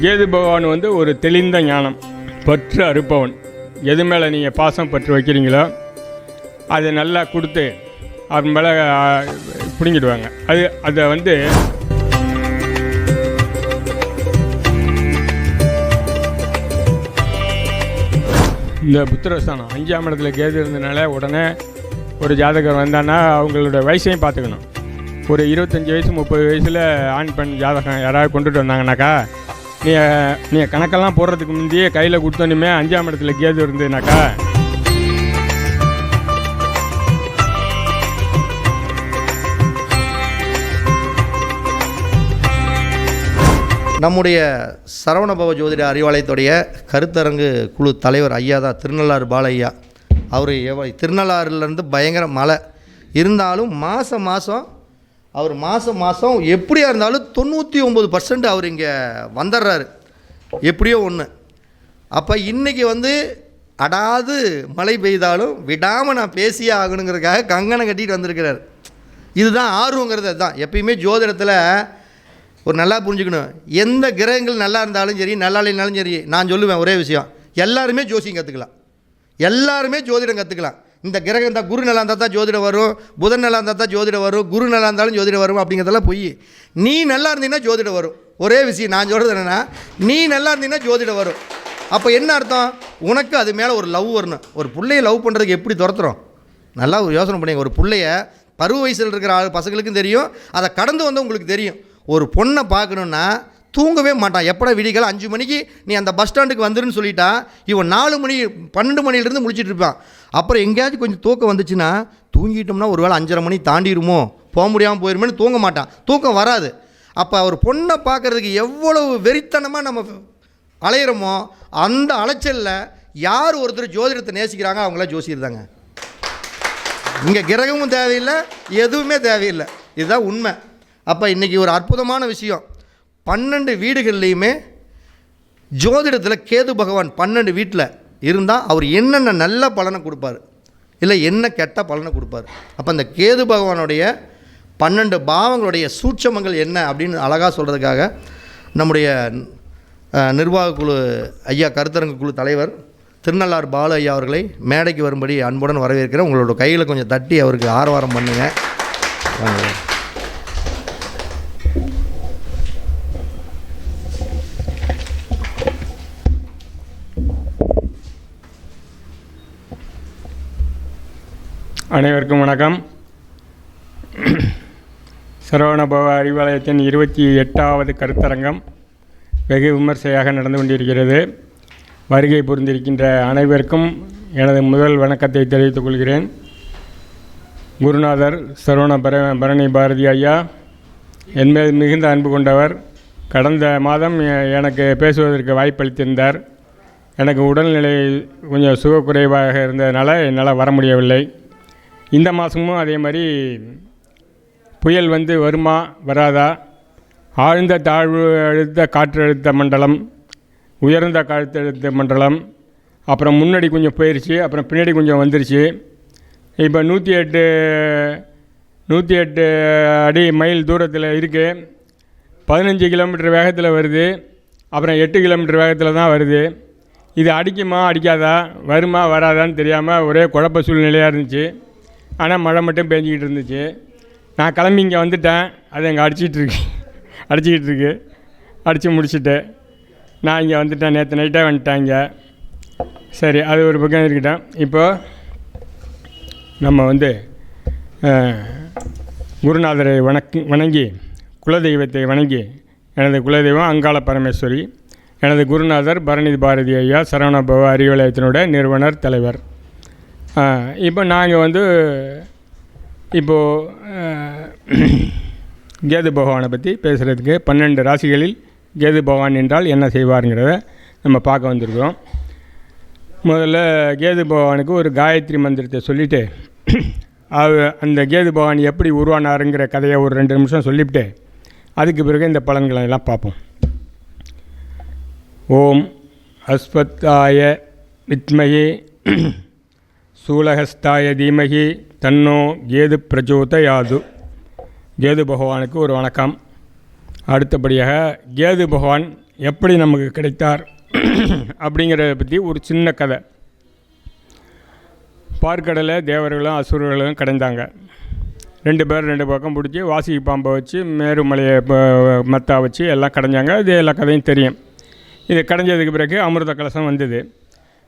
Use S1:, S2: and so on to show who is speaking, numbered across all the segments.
S1: கேது பகவான் வந்து ஒரு தெளிந்த ஞானம், பற்று அறுப்பவன். எது மேலே நீங்கள் பாசம் பற்று வைக்கிறீங்களோ அதை நல்லா கொடுத்து அது மேலே பிடுங்கிடுவாங்க. அதை வந்து இந்த புத்திரஸ்தானம் 5ஆம் இடத்துல கேது இருந்ததுனால உடனே ஒரு ஜாதகர் வந்தான்னா அவங்களோட வயசையும் பார்த்துக்கணும். ஒரு 25 வயசு 30 வயசில் ஆண் பெண் ஜாதகம் யாராவது கொண்டுட்டு வந்தாங்கனாக்கா நீங்கள் கணக்கெல்லாம் போடுறதுக்கு முந்தையே கையில் கொடுத்தோன்னுமே 5ஆம் இடத்துல கேது இருந்ததுனாக்கா
S2: நம்முடைய சரவணபவ ஜோதிட அறிவாலயத்துடைய கருத்தரங்கு குழு தலைவர் ஐயா தான் திருநள்ளாறு பாலையா. அவர் திருநள்ளாறுலேருந்து பயங்கர மழை இருந்தாலும் மாதம் எப்படியா இருந்தாலும் 99% அவர் இங்கே வந்துடுறாரு, எப்படியோ ஒன்று. அப்போ இன்றைக்கி வந்து அடாது மழை பெய்தாலும் விடாமல் நான் பேசியே ஆகணுங்கிறதுக்காக கங்கணம் கட்டிட்டு வந்திருக்கிறார். இதுதான் ஆர்வங்கிறது. அதுதான் எப்பயுமே ஜோதிடத்தில் ஒரு நல்லா புரிஞ்சுக்கணும். எந்த கிரகங்கள் நல்லா இருந்தாலும் சரி நல்லா இல்லைனாலும் சரி, நான் சொல்லுவேன் ஒரே விஷயம், எல்லாருமே ஜோசியம் கற்றுக்கலாம், எல்லாருமே ஜோதிடம் கற்றுக்கலாம். இந்த கிரகம் தான் குரு நல்லா இருந்தால் தான் ஜோதிடம் வரும், புதன் நல்லா இருந்தால் தான் ஜோதிடம் வரும், குரு நல்லா இருந்தாலும் ஜோதிடம் வரும் அப்படிங்கிறதெல்லாம் பொய். நீ நல்லா இருந்தீங்கன்னா ஜோதிடம் வரும். ஒரே விஷயம் நான் சொல்கிறது என்னென்னா, நீ நல்லா இருந்தீங்கன்னா ஜோதிடம் வரும். அப்போ என்ன அர்த்தம்? உனக்கு அது மேலே ஒரு லவ் வரணும். ஒரு பிள்ளையை லவ் பண்ணுறதுக்கு எப்படி துரத்துறோம்? நல்லா யோசனை பண்ணிங்க. ஒரு பிள்ளைய பருவ வயசில் இருக்கிற பசங்களுக்கும் தெரியும், அதை கடந்து வந்து உங்களுக்கு தெரியும். ஒரு பொண்ணை பார்க்கணுன்னா தூங்கவே மாட்டான். எப்படா விடிகாலம் 5 மணிக்கு நீ அந்த பஸ் ஸ்டாண்டுக்கு வந்துருன்னு சொல்லிட்டா இவன் 4 மணி 12 மணிலேருந்து முடிச்சுட்டு இருப்பான். அப்புறம் எங்கேயாச்சும் கொஞ்சம் தூக்கம் வந்துச்சுன்னா தூங்கிட்டோம்னா ஒரு வேளை 5:30 மணி தாண்டிடுமோ, போக முடியாமல் போயிருமேன்னு தூங்க மாட்டான், தூக்கம் வராது. அப்போ ஒரு பொண்ணை பார்க்குறதுக்கு எவ்வளவு வெறித்தனமாக நம்ம அலையிறோமோ அந்த அலைச்சலில் யார் ஒருத்தர் ஜோதிடத்தை நேசிக்கிறாங்க அவங்களாம் ஜோசியிருந்தாங்க. இங்கே கிரகமும் தேவையில்லை, எதுவுமே தேவையில்லை. இதுதான் உண்மை. அப்போ இன்றைக்கி ஒரு அற்புதமான விஷயம், 12 வீடுகள்லேயுமே ஜோதிடத்தில் கேது பகவான் 12 வீட்டில் இருந்தால் அவர் என்னென்ன நல்ல பலனை கொடுப்பார், இல்லை என்ன கெட்ட பலனை கொடுப்பார். அப்போ அந்த கேது பகவானுடைய 12 பாவங்களுடைய சூட்சமங்கள் என்ன அப்படின்னு அழகாக சொல்கிறதுக்காக நம்முடைய நிர்வாக குழு ஐயா, கருத்தரங்கு குழு தலைவர் திருநள்ளாறு பாலு ஐயா அவர்களை மேடைக்கு வரும்படி அன்புடன் வரவேற்கிறேன். உங்களோட கையில் கொஞ்சம் தட்டி அவருக்கு ஆரவாரம் பண்ணுங்கள்.
S1: அனைவருக்கும் வணக்கம். சரவணபவ அறிவாலயத்தின் 28வது கருத்தரங்கம் வெகு விமர்சையாக நடந்து கொண்டிருக்கிறது. வருகை புரிந்திருக்கின்ற அனைவருக்கும் எனது முதல் வணக்கத்தை தெரிவித்துக் கொள்கிறேன். குருநாதர் சரவண பரணி பாரதி ஐயா என்மேல் மிகுந்த அன்பு கொண்டவர். கடந்த மாதம் எனக்கு பேசுவதற்கு வாய்ப்பளித்திருந்தார். எனக்கு உடல்நிலை கொஞ்சம் சுகக்குறைவாக இருந்ததுனால என்னால் வர முடியவில்லை. இந்த மாதமும் அதே மாதிரி புயல் வந்து வருமா வராதா, ஆழ்ந்த தாழ்வு அழுத்த காற்றழுத்த மண்டலம், உயர்ந்த காற்றழுத்த மண்டலம், அப்புறம் முன்னாடி கொஞ்சம் போயிடுச்சு, அப்புறம் பின்னாடி கொஞ்சம் வந்துருச்சு. இப்போ 108 அடி மைல் தூரத்தில் இருக்குது. 15 கிலோமீட்டர் வேகத்தில் வருது, அப்புறம் 8 கிலோமீட்டர் வேகத்தில் தான் வருது. இது அடிக்குமா அடிக்காதா, வருமா வராதான்னு தெரியாமல் ஒரே குழப்ப சூழ்நிலையாக இருந்துச்சு. ஆனால் மழை மட்டும் பேஞ்சிக்கிட்டு இருந்துச்சு. நான் கிளம்பி இங்கே வந்துட்டேன். அது எங்கே அடிச்சிக்கிட்டு இருக்கு. அடித்து முடிச்சுட்டேன். நான் இங்கே வந்துட்டேன். நேற்று நைட்டே வந்துட்டேன் இங்கே. சரி, அது ஒரு பக்கம் இருக்கட்டும். இப்போது நம்ம வந்து குருநாதரை வணங்கி குலதெய்வத்தை வணங்கி, எனது குலதெய்வம் அங்காள பரமேஸ்வரி, எனது குருநாதர் பரணி பாரதி ஐயா சரவணபவ அறிவாலயத்தினுடைய நிறுவனர் தலைவர். இப்போ நாங்கள் வந்து கேது பகவானை பற்றி பேசுகிறதுக்கு 12 ராசிகளில் கேது பகவான் என்றால் என்ன செய்வாருங்கிறத நம்ம பார்க்க வந்திருக்கிறோம். முதல்ல கேது பகவானுக்கு ஒரு காயத்ரி மந்திரத்தை சொல்லிவிட்டு அந்த கேது பகவான் எப்படி உருவானாருங்கிற கதையை ஒரு 2 நிமிஷம் சொல்லிவிட்டு அதுக்கு பிறகு இந்த பலன்களை எல்லாம் பார்ப்போம். ஓம் அஸ்வத்தாய வித்மஹே சூலகஸ்தாய தீமகி தன்னோ கேது பிரச்சோதயாது. கேது பகவானுக்கு ஒரு வணக்கம். அடுத்தபடியாக கேது பகவான் எப்படி நமக்கு கிடைத்தார் அப்படிங்கிறத பற்றி ஒரு சின்ன கதை. பார்க்கடலை தேவர்களும் அசுரர்களும் கடைந்தாங்க. 2 பேர் 2 பக்கம் பிடிச்சி வாசுகி பாம்பை வச்சு மேருமலையை மத்தா வச்சு எல்லாம் கடைஞ்சாங்க. இது எல்லா கதையும் தெரியும். இது கடைஞ்சதுக்கு பிறகு அமிர்த கலசம் வந்தது.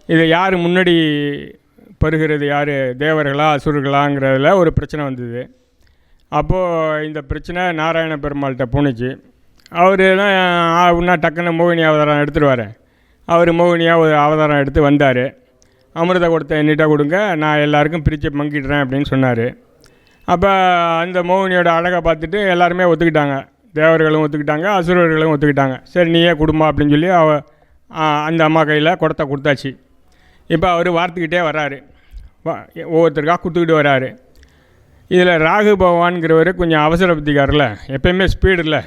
S1: இதை யார் முன்னாடி பருகிறது, யார் தேவர்களா அசுரர்களாங்கிறதுல ஒரு பிரச்சனை வந்தது. அப்போது இந்த பிரச்சனை நாராயண பெருமாள்கிட்ட போணுச்சு. அவர் தான் இன்னும் டக்குன்னு மோகினி அவதாரம் எடுத்துகிட்டு அவர் மோகினியாக ஒரு அவதாரம் எடுத்து வந்தார். அமிர்த கொடுத்த என்கிட்ட கொடுங்க, நான் எல்லாருக்கும் பிரித்து பங்கிடுறேன் அப்படின்னு சொன்னார். அப்போ அந்த மோகினியோட அழகை பார்த்துட்டு எல்லாருமே ஒத்துக்கிட்டாங்க. தேவர்களும் ஒத்துக்கிட்டாங்க, அசுரர்களும் ஒத்துக்கிட்டாங்க. சரி நீயே குடும்பம் அப்படின்னு சொல்லி அந்த அம்மா கையில் குடத்தை கொடுத்தாச்சு. இப்போ அவர் வார்த்துக்கிட்டே வர்றாரு, ஒவ்வொருத்தருக்காக கொடுத்துக்கிட்டு வர்றாரு. இதில் ராகு பகவான்கிறவர் கொஞ்சம் அவசர புத்திக்காரில்ல, எப்பயுமே ஸ்பீடு இல்லை.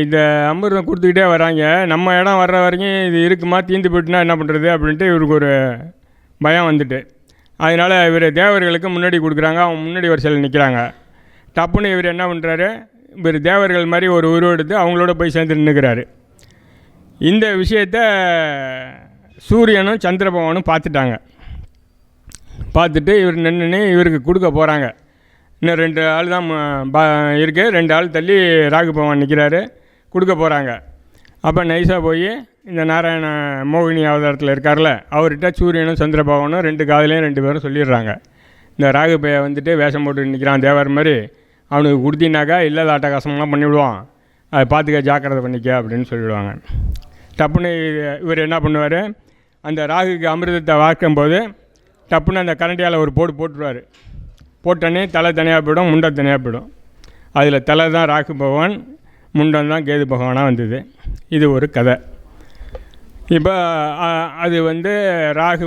S1: இந்த அமிர்தம் கொடுத்துக்கிட்டே வராங்க, நம்ம இடம் வர்ற வரைக்கும் இது இருக்குமா, தீந்து போயிட்டுனா என்ன பண்ணுறது அப்படின்ட்டு இவருக்கு ஒரு பயம் வந்துட்டு, அதனால் இவர் தேவர்களுக்கு முன்னாடி கொடுக்குறாங்க. அவங்க முன்னாடி வரிசையில் நிற்கிறாங்க. டப்புன்னு இவர் என்ன பண்ணுறாரு, இவர் தேவர்கள் மாதிரி ஒரு உருவெடுத்து அவங்களோட போய் சேர்ந்து நின்றுக்கிறாரு. இந்த விஷயத்தை சூரியனும் சந்திர பகவானும் பார்த்துட்டாங்க. பார்த்துட்டு இவர் நின்று இவருக்கு கொடுக்க போகிறாங்க. இன்னும் 2 ஆள் தான் இருக்குது, 2 ஆள் தள்ளி ராகு பகவான் நிற்கிறாரு, கொடுக்க போகிறாங்க. அப்போ நைஸாக போய் இந்த நாராயண மோகினி அவதாரத்தில் இருக்கார்ல, அவர்கிட்ட சூரியனும் சந்திர பகவானும் 2 காதலையும் 2 பேரும் சொல்லிடுறாங்க, இந்த ராகு பைய வந்துட்டு வேஷம் போட்டு நிற்கிறான் தேவர் மாதிரி, அவனுக்கு கொடுத்தினாக்கா இல்லாத அட்டகாசமெலாம் பண்ணிவிடுவான், அதை பார்த்துக்க ஜாக்கிரதை பண்ணிக்க அப்படின்னு சொல்லிவிடுவாங்க. டப்புன்னு இவர் என்ன பண்ணுவார், அந்த ராகுக்கு அமிர்தத்தை வார்க்கும்போது டப்புன்னு அந்த கரண்டியால் ஒரு போட்டுருவார். போட்டோன்னே தலை தனியாக போயிடும், முண்டை தனியாக போயிடும். அதில் தலை தான் ராகு பகவான், முண்டம் தான் கேது பகவானாக வந்தது. இது ஒரு கதை. இப்போ அது ராகு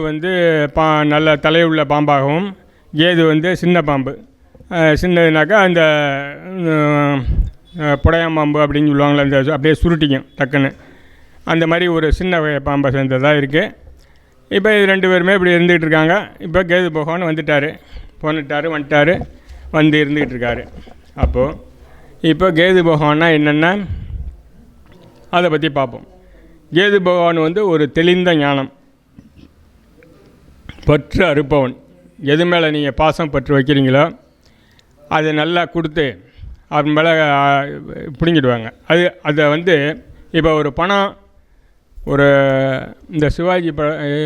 S1: நல்ல தலையுள்ள பாம்பாகவும், கேது சின்ன பாம்பு. சின்னதுனாக்கா அந்த புடையாம்பாம்பு அப்படின்னு சொல்லுவாங்களே, அந்த அப்படியே சுருட்டிக்கும் டக்குன்னு, அந்த மாதிரி ஒரு சின்ன பாம்பை சேர்ந்ததாக இருக்குது. இப்போ இது 2 பேருமே இப்படி இருந்துக்கிட்டு இருக்காங்க. இப்போ கேது பகவான் வந்துட்டார் வந்து இருந்துக்கிட்டு இருக்காரு. அப்போது இப்போ கேது பகவான்னா என்னென்னா அதை பற்றி பார்ப்போம். கேது பகவான் ஒரு தெளிந்த ஞானம், பற்று அறுப்பவன். எது மேலே நீங்கள் பாசம் பற்று வைக்கிறீங்களோ அதை நல்லா கொடுத்து அது மேலே பிடுங்கிடுவாங்க. அதை இப்போ ஒரு பணம், ஒரு இந்த சிவாஜி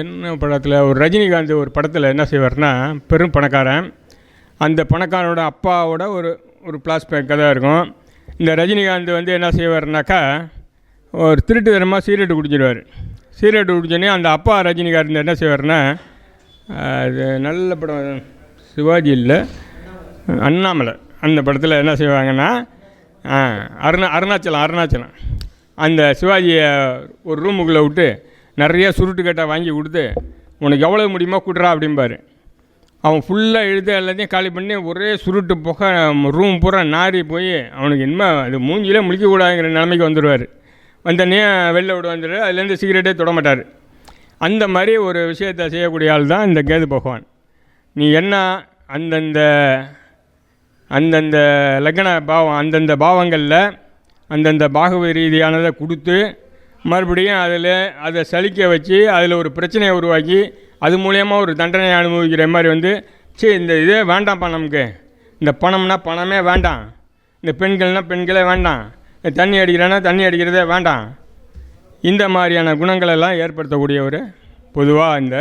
S1: என்ன படத்தில், ஒரு ரஜினிகாந்த் ஒரு படத்தில் என்ன செய்வார்னா, பெரும் பணக்காரன், அந்த பணக்காரனோட அப்பாவோட ஒரு ஃப்ளாஷ்பேக் கதை இருக்கும். இந்த ரஜினிகாந்த் என்ன செய்வார்னாக்கா, ஒரு திருட்டுத்தனமாக சீரட்டு குடிச்சிடுவார். சீரட்டு குடிச்சோன்னே அந்த அப்பா ரஜினிகாந்த் என்ன செய்வார்னா, அது நல்ல படம், சிவாஜி இல்லை அண்ணாமலை, அந்த படத்தில் என்ன செய்வாங்கன்னா, அருணாச்சலம் அந்த சிவாஜியை ஒரு ரூமுக்குள்ளே விட்டு நிறைய சுருட்டு கட்டை வாங்கி கொடுத்து, உனக்கு எவ்வளோ முடியுமோ கொடுறா அப்படிம்பார். அவன் ஃபுல்லாக எழுத எல்லாத்தையும் காலி பண்ணி ஒரே சுருட்டு புகை ரூம் பூரா நாரி போய் அவனுக்கு என்ன அது மூஞ்சிலே முழிக்கக்கூடாதுங்கிற நிலைமைக்கு வந்துடுவார். வந்தோடனே வெளில விட வந்துடுவார். அதுலேருந்து சிகரெட்டே தொட மாட்டார். அந்த மாதிரி ஒரு விஷயத்தை செய்யக்கூடிய ஆள் தான் இந்த கேது பகவான். நீ என்ன அந்தந்த லக்ன பாவம், அந்தந்த பாவங்களில் அந்தந்த பாகவ ரீதியானதை கொடுத்து மறுபடியும் அதை சலிக்க வச்சு அதில் ஒரு பிரச்சனையை உருவாக்கி அது மூலயமா ஒரு தண்டனையை அனுபவிக்கிற மாதிரி இந்த இதே வேண்டாம்ப்பா, நமக்கு இந்த பணம்னா பணமே வேண்டாம், இந்த பெண்கள்னால் பெண்களே வேண்டாம், தண்ணி அடிக்கிறேன்னா தண்ணி அடிக்கிறதே வேண்டாம், இந்த மாதிரியான குணங்களெல்லாம் ஏற்படுத்தக்கூடியவர் பொதுவாக இந்த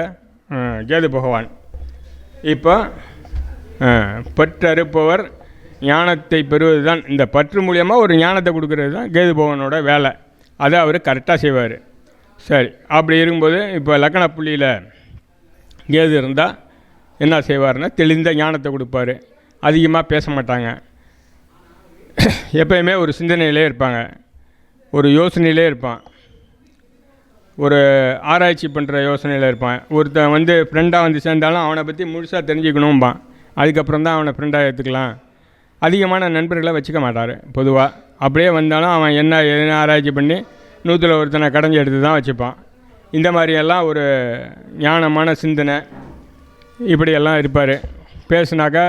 S1: கேது பகவான். இப்போ பற்றறுப்பவர் ஞானத்தை பெறுவது தான், இந்த பற்று மூலியமாக ஒரு ஞானத்தை கொடுக்கறது தான் கேது பகவானோட வேலை. அதை அவர் கரெக்டாக செய்வார். சரி, அப்படி இருக்கும்போது இப்போ லக்கண புள்ளியில் கேது இருந்தால் என்ன செய்வார்னா, தெளிந்த ஞானத்தை கொடுப்பார். அதிகமாக பேச மாட்டாங்க, எப்பயுமே ஒரு சிந்தனையிலே இருப்பாங்க, ஒரு யோசனையிலே இருப்பான், ஒரு ஆராய்ச்சி பண்ணுற யோசனையில் இருப்பான். ஒருத்தன் ஃப்ரெண்டாக சேர்ந்தாலும் அவனை பற்றி முழுசாக தெரிஞ்சுக்கணும்பான், அதுக்கப்புறம் தான் அவனை ஃப்ரெண்டாக ஏற்றுக்கலாம். அதிகமான நண்பர்களை வச்சுக்க மாட்டார் பொதுவாக. அப்படியே வந்தாலும் அவன் என்ன ஆராய்ச்சி பண்ணி 100ல் ஒருத்தனை கடைஞ்சி எடுத்து தான் வச்சுப்பான். இந்த மாதிரியெல்லாம் ஒரு ஞானமான சிந்தனை இப்படியெல்லாம் இருப்பார். பேசுனாக்கா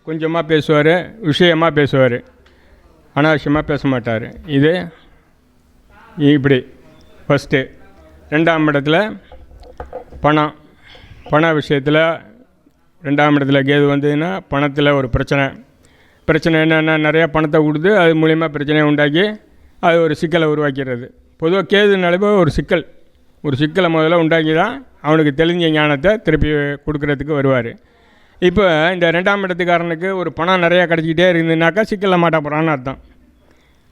S1: கொஞ்சமாக பேசுவார், விஷயமாக பேசுவார், அனாவசியமாக பேச மாட்டார். இது இப்படி ஃபஸ்ட்டு. ரெண்டாம் இடத்துல பண விஷயத்தில் ரெண்டாம் இடத்துல கேது வந்ததுன்னா பணத்தில் ஒரு பிரச்சனை என்னென்னா நிறையா பணத்தை கொடுத்து அது மூலிமா பிரச்சனையை உண்டாக்கி அது ஒரு சிக்கலை உருவாக்கிறது. பொதுவாக கேதுனாலே ஒரு சிக்கலை முதல்ல உண்டாக்கி தான் அவனுக்கு தெளிஞ்ச ஞானத்தை திருப்பி கொடுக்குறதுக்கு வருவார். இப்போ இந்த ரெண்டாம் இடத்துக்காரனுக்கு ஒரு பணம் நிறையா கிடச்சிக்கிட்டே இருந்ததுனாக்கா சிக்கலில் மாட்ட போகிறான்னு அர்த்தம்.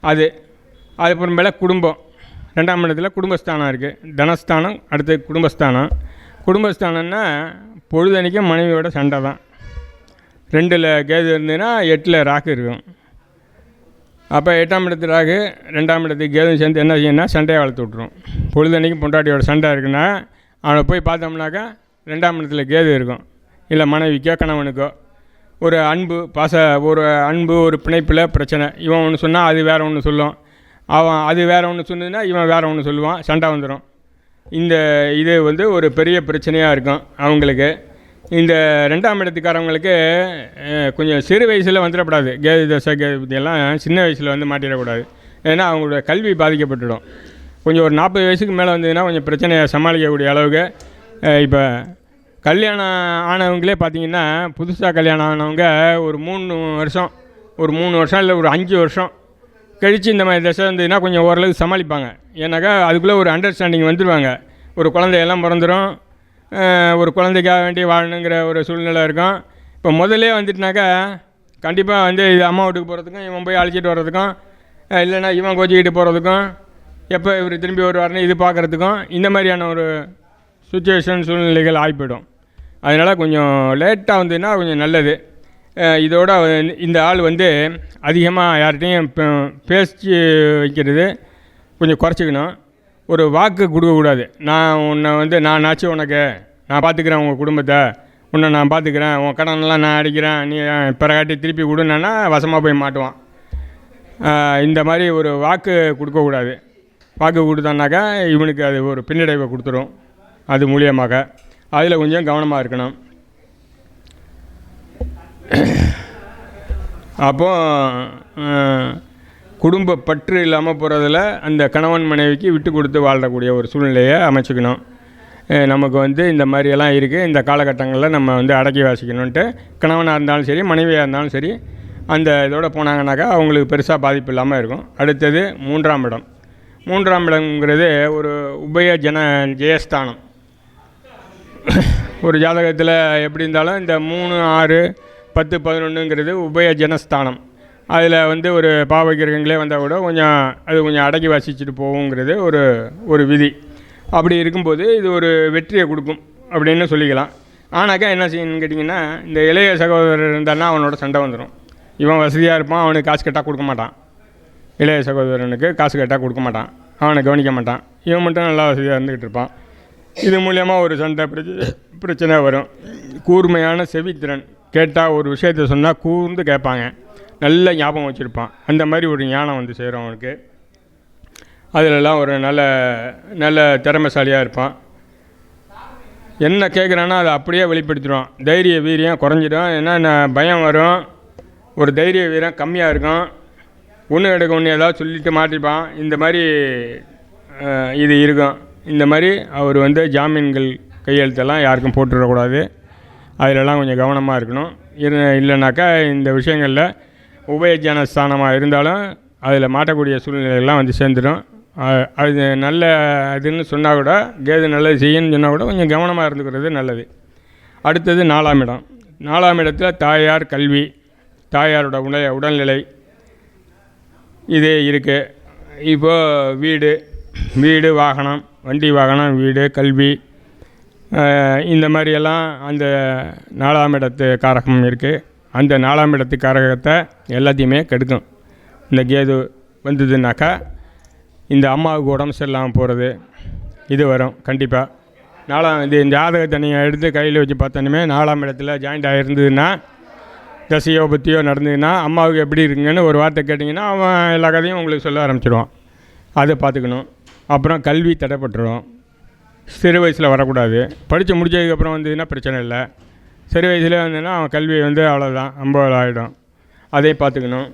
S1: அதுக்கப்புறமேல குடும்பம். ரெண்டாம் இடத்துல குடும்பஸ்தானம் இருக்குது, தனஸ்தானம், அடுத்து குடும்பஸ்தானம்னா பொழுதன்னைக்கும் மனைவியோட சண்டை தான். 2ல் கேது இருந்ததுன்னா 8ல் ராகு இருக்கும். அப்போ 8ஆம் இடத்து ராகு 2ஆம் இடத்துக்கு கேது சேர்ந்து என்ன செய்யணும்னா சண்டையை வளர்த்து விட்ருவோம். பொழுதன்னைக்கும் பொண்டாட்டியோட சண்டை இருக்குன்னா அவனை போய் பார்த்தோம்னாக்கா 2ஆம் இடத்துல கேது இருக்கும். இல்லை மனைவிக்கோ கணவனுக்கோ ஒரு அன்பு ஒரு பிணைப்பில் பிரச்சனை. இவன் ஒன்று சொன்னால் அது வேறு ஒன்று சொல்லும், அவன் அது வேறு ஒன்று சொன்னதுன்னா இவன் வேறு ஒன்று சொல்லுவான், சண்டை வந்துடும். இது ஒரு பெரிய பிரச்சனையாக இருக்கும் அவங்களுக்கு. இந்த 2ஆம் இடத்துக்காரவங்களுக்கு கொஞ்சம் சிறு வயசில் வந்துடக்கூடாது. கேது தசை கேது பற்றியெல்லாம் சின்ன வயசில் மாட்டிடக்கூடாது. ஏன்னா அவங்களோட கல்வி பாதிக்கப்பட்டுடும். கொஞ்சம் ஒரு 40 வயசுக்கு மேலே வந்ததுன்னா கொஞ்சம் பிரச்சனையை சமாளிக்கக்கூடிய அளவுக்கு. இப்போ கல்யாணம் ஆனவங்களே பார்த்திங்கன்னா புதுசாக கல்யாணம் ஆனவங்க ஒரு 3 வருஷம் இல்லை ஒரு 5 வருஷம் கழித்து இந்த மாதிரி தசை வந்ததுன்னா கொஞ்சம் ஓரளவுக்கு சமாளிப்பாங்க. ஏன்னாக்கா அதுக்குள்ளே ஒரு அண்டர்ஸ்டாண்டிங் வந்துடுவாங்க. ஒரு குழந்தையெல்லாம் பிறந்துடும், ஒரு குழந்தைக்காக வேண்டி வாழணுங்கிற ஒரு சூழ்நிலை இருக்கும். இப்போ முதல்லே வந்துட்டுனாக்கா கண்டிப்பாக இது அம்மா வீட்டுக்கு போகிறதுக்கும் இவன் போய் அழைச்சிட்டு வர்றதுக்கும், இல்லைன்னா இவன் கோச்சிக்கிட்டு போகிறதுக்கும், எப்போ இவர் திரும்பி வருவார்னு இது பார்க்குறதுக்கும் இந்த மாதிரியான ஒரு சூழ்நிலைகள் ஆகிப்போயிடும். அதனால் கொஞ்சம் லேட்டாக வந்ததுன்னா கொஞ்சம் நல்லது. இதோட இந்த ஆள் அதிகமாக யார்கிட்டையும் பேசி வைக்கிறது கொஞ்சம் குறைச்சிக்கணும். ஒரு வாக்கு கொடுக்கக்கூடாது. நான் ஆச்சு உனக்கு, நான் பார்த்துக்கிறேன் உங்கள் குடும்பத்தை, உன்னை நான் பார்த்துக்கிறேன், உன் கடனெல்லாம் நான் அடிக்கிறேன், நீ பிறகாட்டி திருப்பி கொடுன்னா வசமாக போய் மாட்டுவான். இந்த மாதிரி ஒரு வாக்கு கொடுக்கக்கூடாது. வாக்கு கொடுத்தான்னாக்கா இவனுக்கு அது ஒரு பின்னடைவை கொடுத்துரும். அது மூலியமாக அதில் கொஞ்சம் கவனமாக இருக்கணும். அப்போது குடும்ப பற்று இல்லாமல் போகிறதில் அந்த கணவன் மனைவிக்கு விட்டு கொடுத்து வாழக்கூடிய ஒரு சூழ்நிலையை அமைச்சிக்கணும். நமக்கு இந்த மாதிரியெல்லாம் இருக்குது, இந்த காலகட்டங்களில் நம்ம அடக்கி வாசிக்கணுன்ட்டு கணவனாக இருந்தாலும் சரி மனைவியாக இருந்தாலும் சரி அந்த இதோடு போனாங்கன்னாக்கா அவங்களுக்கு பெருசாக பாதிப்பு இல்லாமல் இருக்கும். அடுத்தது 3ஆம் இடம். 3ஆம் இடம்ங்கிறது ஒரு ஜெயஸ்தானம். ஒரு ஜாதகத்தில் எப்படி இருந்தாலும் இந்த 3, 6, 10, 11ங்கிறது உபயஜனஸ்தானம். அதில் ஒரு பாவகிரகங்களே வந்தால் கூட கொஞ்சம் அடக்கி வாசிச்சுட்டு போகுங்கிறது ஒரு விதி. அப்படி இருக்கும்போது இது ஒரு வெற்றியை கொடுக்கும் அப்படின்னு சொல்லிக்கலாம். ஆனாக்கா என்ன செய்யணும்னு கேட்டிங்கன்னா, இந்த இளைய சகோதரர் இருந்தான்னா அவனோட சண்டை வந்துடும். இவன் வசதியாக இருப்பான், அவனுக்கு காசு கேட்டால் கொடுக்க மாட்டான். இளைய சகோதரனுக்கு காசு கேட்டால் கொடுக்க மாட்டான், அவனை கவனிக்க மாட்டான். இவன் மட்டும் நல்லா வசதியாக இருந்துக்கிட்டு இருப்பான். இது மூலியமாக ஒரு சண்டை பிரச்சனை வரும். கூர்மையான செவித்திறன், கேட்டால் ஒரு விஷயத்தை சொன்னால் கூர்ந்து கேட்பாங்க, நல்ல ஞாபகம் வச்சுருப்பான். அந்த மாதிரி ஒரு ஞானம் சேரும் அவனுக்கு. அதிலெல்லாம் ஒரு நல்ல திறமைசாலியாக இருப்பான். என்ன கேட்குறானோ அதை அப்படியே வெளிப்படுத்திடுவான். தைரிய வீரியம் குறைஞ்சிடும். ஏன்னா பயம் வரும், ஒரு தைரிய வீரம் கம்மியாக இருக்கும். ஒன்று ஏதாவது சொல்லிட்டு மாட்டிப்பான். இந்த மாதிரி இது இருக்கும். இந்த மாதிரி அவர் ஜாமீன்கள் கையெழுத்தெல்லாம் யாருக்கும் போட்டுவிடக்கூடாது. அதிலெல்லாம் கொஞ்சம் கவனமாக இருக்கணும். இல்லைனாக்கா இந்த விஷயங்களில் உபயஜனஸ்தானமாக இருந்தாலும் அதில் மாட்டக்கூடிய சூழ்நிலைகள்லாம் சேர்ந்துடும். அது நல்ல இதுன்னு சொன்னால் கூட, கேது நல்லது செய்யணும்னு சொன்னால் கூட கொஞ்சம் கவனமாக இருந்துக்கிறது நல்லது. அடுத்தது 4ஆம் இடம். 4ஆம் இடத்துல தாயார், கல்வி, தாயாரோட உடல்நிலை இது இருக்குது. இப்போது வீடு வாகனம், வண்டி வாகனம், வீடு, கல்வி, இந்த மாதிரியெல்லாம் அந்த 4ஆம் இடத்து காரகம் இருக்குது. அந்த 4ஆம் இடத்து காரகத்தை எல்லாத்தையுமே கெடுக்கும். இந்த கேது வந்ததுனாக்கா இந்த அம்மாவுக்கு உடம்பு சரியில்லாமல் போகிறது இது வரும் கண்டிப்பாக. இந்த ஜாதகத்தை நீங்கள் எடுத்து கையில் வச்சு பார்த்தோன்னே 4ஆம் இடத்துல ஜாயிண்ட் ஆகிருந்ததுன்னா, தசையோ பற்றியோ நடந்ததுன்னா அம்மாவுக்கு எப்படி இருக்குங்கன்னு ஒரு வார்த்தை கேட்டிங்கன்னா அவன் எல்லா கதையும் உங்களுக்கு சொல்ல ஆரம்பிச்சிடுவான். அதை பார்த்துக்கணும். அப்புறம் கல்வி தடைப்பட்டுரும். சிறு வயசில் வரக்கூடாது. படித்து முடிச்சதுக்கப்புறம் வந்ததுன்னா பிரச்சனை இல்லை. சிறு வயசுலேயே வந்ததுன்னா அவன் கல்வி அவ்வளோதான், 50 ஆகிடும். அதை பார்த்துக்கணும்.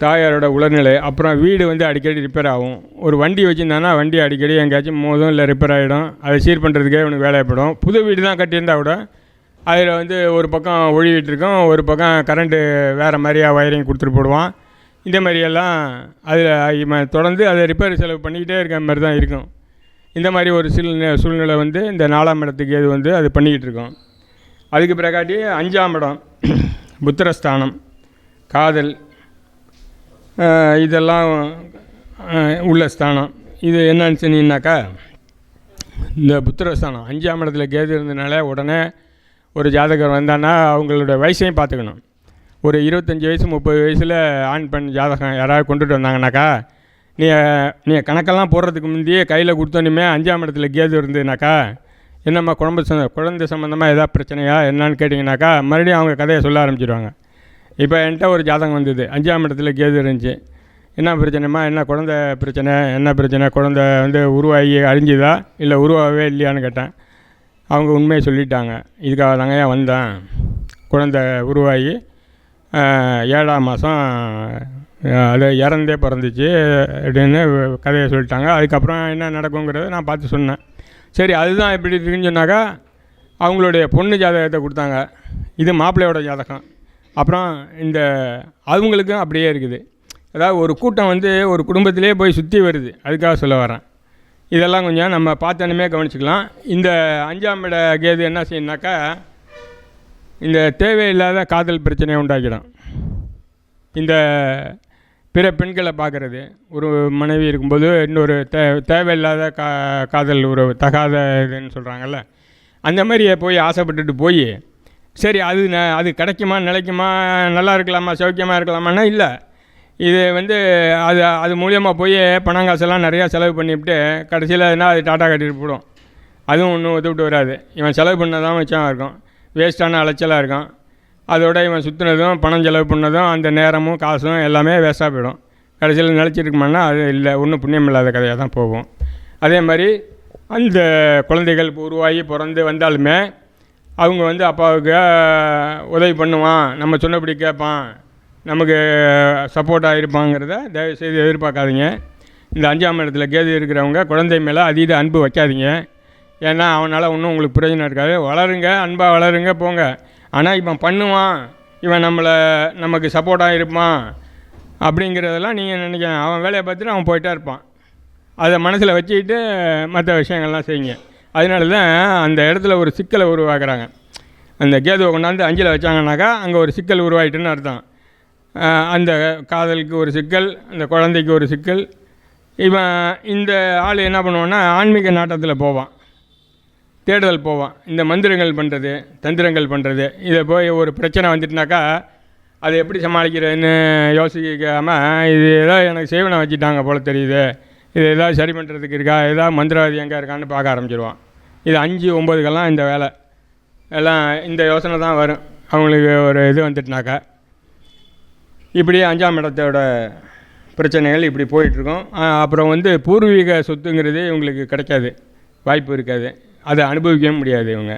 S1: தாயாரோட உடல்நிலை, அப்புறம் வீடு வந்து அடிக்கடி ரிப்பேர் ஆகும். ஒரு வண்டி வச்சுருந்தானா வண்டி அடிக்கடி எங்கேயாச்சும் மோதும், இல்லை ரிப்பேர் ஆகிடும். அதை சீர் பண்ணுறதுக்கே இவனுக்கு வேலைப்படும். புது வீடு தான் கட்டியிருந்தா கூட அதில் வந்து ஒரு பக்கம் ஒழுகிட்டு இருக்கும், ஒரு பக்கம் கரண்ட்டு வேறு மாதிரியா வயரிங் கொடுத்துட்டு போடுவான். இந்த மாதிரியெல்லாம் அதில் தொடர்ந்து அதை ரிப்பேர் செலவு பண்ணிக்கிட்டே இருக்க மாதிரி தான் இருக்கும். இந்த மாதிரி ஒரு சூழ்நிலை வந்து இந்த 4ஆம் இடத்துக்கு இது வந்து அது பண்ணிக்கிட்டு இருக்கோம். அதுக்கு பிறகாட்டி 5ஆம் இடம் புத்திரஸ்தானம், காதல், இதெல்லாம் உள்ள ஸ்தானம். இது என்னன்னு சொன்னீங்கன்னாக்கா, இந்த புத்திரஸ்தானம் 5ஆம் இடத்துல கேது இருந்ததுனால உடனே ஒரு ஜாதகர் வந்தான்னா அவங்களோட வயசையும் பார்த்துக்கணும். ஒரு 25 வயசு 30 வயசில் ஆண் பெண் ஜாதகம் யாராவது கொண்டுட்டு வந்தாங்கனாக்கா, நீ கணக்கெல்லாம் போடுறதுக்கு முந்தையே கையில் கொடுத்தோன்னுமே 5ஆம் இடத்துல கேது இருந்ததுனாக்கா, என்னம்மா குழந்தை சம்மந்தமாக எதாவது பிரச்சனையா என்னன்னு கேட்டிங்கனாக்கா, மறுபடியும் அவங்க கதையை சொல்ல ஆரம்பிச்சிடுவாங்க. இப்போ என்கிட்ட ஒரு ஜாதகம் வந்தது, 5ஆம் இடத்துல கேது இருந்துச்சு. என்ன பிரச்சனைம்மா, என்ன குழந்தை பிரச்சனை, என்ன பிரச்சனை, குழந்தை வந்து உருவாகி அழிஞ்சுதா இல்லை உருவாகவே இல்லையான்னு கேட்டேன். அவங்க உண்மையை சொல்லிட்டாங்க. இதுக்காக தாங்க ஏன் வந்தேன், குழந்தை உருவாகி 7ஆம் மாதம் அது இறந்தே பிறந்துச்சு அப்படின்னு கதையை சொல்லிட்டாங்க. அதுக்கப்புறம் என்ன நடக்குங்கிறத நான் பார்த்து சொன்னேன். சரி, அதுதான் எப்படி இருக்குன்னு சொன்னாக்கா, அவங்களுடைய பொண்ணு ஜாதகத்தை கொடுத்தாங்க. இது மாப்பிள்ளையோட ஜாதகம். அப்புறம் இந்த அவங்களுக்கும் அப்படியே இருக்குது. அதாவது ஒரு கூட்டம் வந்து ஒரு குடும்பத்திலே போய் சுற்றி வருது, அதுக்காக சொல்ல வரேன். இதெல்லாம் கொஞ்சம் நம்ம பார்த்தனுமே கவனிச்சுக்கலாம். இந்த 5ஆம் இட கேது என்ன செய்யணுனாக்கா, இந்த தேவையில்லாத காதல் பிரச்சனையை உண்டாக்கிடும். இந்த பிற பெண்களை பார்க்குறது, ஒரு மனைவி இருக்கும்போது இன்னொரு தேவையில்லாத காதல் உறவு, தகாத இதுன்னு சொல்கிறாங்கல்ல, அந்த மாதிரி போய் ஆசைப்பட்டுட்டு போய் சரி அது கிடைக்குமா, நிலைக்குமா, நல்லா இருக்கலாமா, சௌக்கியமாக இருக்கலாமான்னா இல்லை. இது வந்து அது மூலியமாக போய் பணம் காசெல்லாம் நிறையா செலவு பண்ணிவிட்டு கடைசியில் என்ன அது டாட்டா கட்டிட்டு போடும். அதுவும் ஒன்றும் ஒத்துவிட்டு வராது. இவன் செலவு பண்ணதான் மிச்சமாக இருக்கும், வேஸ்ட்டான அலைச்சலாக இருக்கும். அதோட இவன் சுற்றுனதும் பணம் செலவு பண்ணதும் அந்த நேரமும் காசும் எல்லாமே வேஸ்ட்டாக போயிடும். கடைசியில் நிலச்சிருக்குமான்னா அது இல்லை, ஒன்றும் புண்ணியம் இல்லாத கதையாக தான் போகும். அதே மாதிரி அந்த குழந்தைகள் உருவாகி பிறந்து வந்தாலுமே அவங்க வந்து அப்பாவுக்கு உதவி பண்ணுவான், நம்ம சொன்னபடி கேட்பான், நமக்கு சப்போர்ட்டாக இருப்பாங்கிறத தயவுசெய்து எதிர்பார்க்காதீங்க. இந்த 5ஆம் இடத்துல கேது இருக்கிறவங்க குழந்தை மேலே அதீத அன்பு வைக்காதீங்க. ஏன்னா அவனால் ஒன்றும் உங்களுக்கு பிரயோஜனம் இருக்காது. வளருங்க, அன்பாக வளருங்க, போங்க. ஆனால் இவன் பண்ணுவான், இவன் நமக்கு சப்போர்ட்டாக இருப்பான் அப்படிங்கிறதெல்லாம் நீங்கள் நினைக்கிறேன். அவன் வேலையை பார்த்துட்டு அவன் போயிட்டே இருப்பான். அதை மனசில் வச்சுக்கிட்டு மற்ற விஷயங்கள்லாம் செய்யுங்க. அதனால தான் அந்த இடத்துல ஒரு சிக்கலை உருவாக்குறாங்க. அந்த கேதுவை கொண்டாந்து 5ல் வச்சாங்கன்னாக்கா அங்கே ஒரு சிக்கல் உருவாயிட்டுன்னு அர்த்தம். அந்த காதலுக்கு ஒரு சிக்கல், அந்த குழந்தைக்கு ஒரு சிக்கல். இவன் இந்த ஆள் என்ன பண்ணுவான்னா ஆன்மீக நாட்டத்தில் போவான், தேடுதல் போவான். இந்த மந்திரங்கள் பண்ணுறது, தந்திரங்கள் பண்ணுறது, இதை போய் ஒரு பிரச்சனை வந்துட்டுனாக்கா அதை எப்படி சமாளிக்கிறதுன்னு யோசிக்காமல், இது ஏதாவது எனக்கு சேவனை வச்சுட்டாங்க போல் தெரியுது, இது ஏதாவது சரி பண்ணுறதுக்கு இருக்கா, ஏதாவது மந்திரவாதி எங்கே இருக்கான்னு பார்க்க ஆரம்பிச்சிடுவான். இது 5, 9க்கெல்லாம் இந்த வேலை எல்லாம் இந்த யோசனை தான் வரும் அவங்களுக்கு ஒரு இது வந்துட்டுனாக்கா. இப்படி 5ஆம் இடத்தோட பிரச்சனைகள் இப்படி போயிட்டுருக்கோம். அப்புறம் வந்து பூர்வீக சொத்துங்கிறது இவங்களுக்கு கிடைக்காது, வாய்ப்பு இருக்காது, அதை அனுபவிக்கவும் முடியாது இவங்க.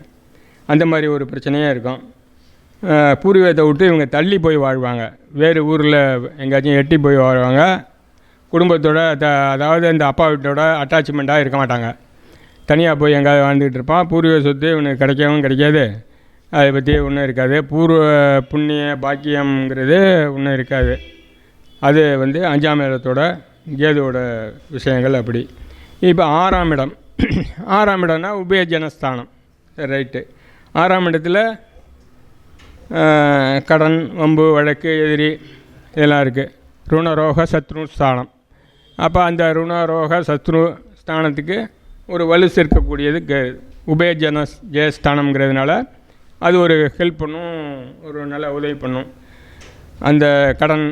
S1: அந்த மாதிரி ஒரு பிரச்சனையாக இருக்கும். பூர்வீகத்தை விட்டு இவங்க தள்ளி போய் வாழ்வாங்க, வேறு ஊரில் எங்கேயாச்சும் எட்டி போய் வாழ்வாங்க. குடும்பத்தோட அதாவது இந்த அப்பா வீட்டோட அட்டாச்மெண்ட்டாக இருக்க மாட்டாங்க, தனியாக போய் எங்கேயாவது வாழ்ந்துக்கிட்டு இருப்பான். பூர்வீக சொத்து இவனுக்கு கிடைக்கவும் கிடைக்காது, அதை பற்றி ஒன்றும் இருக்காது. பூர்வ புண்ணிய பாக்கியங்கிறது ஒன்றும் இருக்காது. அது வந்து 5ஆம் இடத்தோட கேதுவோட விஷயங்கள் அப்படி. இப்போ 6ஆம் இடம், 6ஆம் இடம்னா உபயஜனஸ்தானம், ரைட்டு. 6ஆம் இடத்துல கடன், வம்பு, வழக்கு, எதிரி இதெல்லாம் இருக்குது. ருணரோக சத்ரு ஸ்தானம். அப்போ அந்த ருணரோக சத்ரு ஸ்தானத்துக்கு ஒரு வலு சேர்க்கக்கூடியது ஜெயஸ்தானம்ங்கிறதுனால அது ஒரு ஹெல்ப் பண்ணும், ஒரு நல்ல உதவி பண்ணும். அந்த கடன்,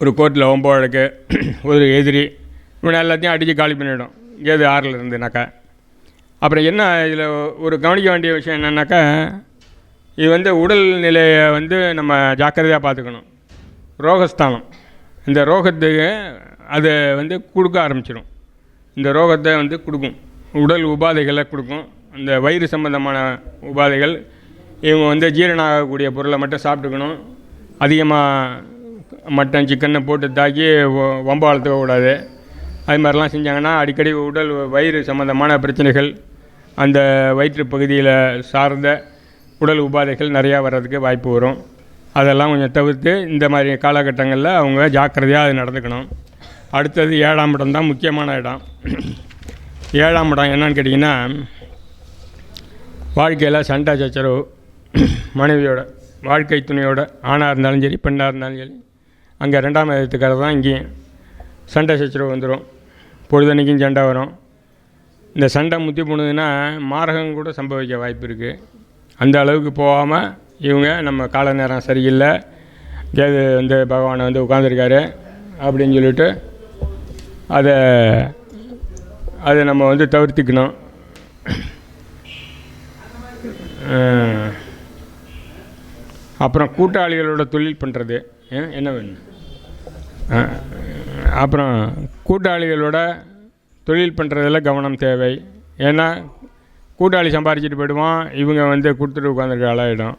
S1: ஒரு கோர்ட்டில் வம்பு வழக்கு, ஒரு எதிரி, இவனை எல்லாத்தையும் அடித்து காலி பண்ணிவிடும் கேது 6ல் இருந்துனாக்கா. அப்புறம் என்ன இதில் ஒரு கவனிக்க வேண்டிய விஷயம் என்னென்னாக்கா, இது வந்து உடல் நிலையை வந்து நம்ம ஜாக்கிரதையாக பார்த்துக்கணும். ரோகஸ்தானம், இந்த ரோகத்துக்கு அதை வந்து கொடுக்க ஆரம்பிச்சிடும். இந்த ரோகத்தை வந்து கொடுக்கும், உடல் உபாதைகளை கொடுக்கும். இந்த வயிறு சம்பந்தமான உபாதைகள், இவங்க வந்து ஜீரணம் ஆகக்கூடிய பொருளை மட்டும் சாப்பிட்டுக்கணும். அதிகமாக மட்டன் சிக்கனை போட்டு தாக்கி வம்ப வளர்த்துக்கக்கூடாது. அது மாதிரிலாம் செஞ்சாங்கன்னா அடிக்கடி உடல் வயிறு சம்மந்தமான பிரச்சனைகள், அந்த வயிற்று பகுதியில் சார்ந்த உடல் உபாதைகள் நிறையா வர்றதுக்கு வாய்ப்பு வரும். அதெல்லாம் கொஞ்சம் தவிர்த்து இந்த மாதிரி காலகட்டங்களில் அவங்க ஜாக்கிரதையாக அது நடந்துக்கணும். அடுத்தது 7ஆம் இடம் தான் முக்கியமான இடம். 7ஆம் இடம் என்னன்னு கேட்டிங்கன்னா, வாழ்க்கையில் சண்டை சச்சரவு, மனைவியோட வாழ்க்கை துணையோட ஆணாக இருந்தாலும் சரி பெண்ணாக இருந்தாலும் சரி, அங்கே 2ஆம் இடத்துக்காக தான் இங்கேயும் சண்டை சச்சரவு வந்துடும். பொழுதன்னைக்கும் சண்டை வரும். இந்த சண்டை முத்தி போனதுன்னா மாரகம் கூட சம்பவிக்க வாய்ப்பு இருக்குது. அந்த அளவுக்கு போகாமல் இவங்க நம்ம கால நேரம் சரியில்லை, கேது வந்து பகவானை வந்து உட்காந்துருக்காரு அப்படின்னு சொல்லிட்டு அதை நம்ம வந்து தவிர்த்துக்கணும். அப்புறம் கூட்டாளிகளோட தொழில் பண்ணுறது என்ன வேணும். அப்புறம் கூட்டாளிகளோட தொழில் பண்ணுறதுல கவனம் தேவை. ஏன்னா கூட்டாளி சம்பாரிச்சிட்டு போயிடுவான், இவங்க வந்து கொடுத்துட்டு உட்காந்துருக்க ஆளாயிடும்.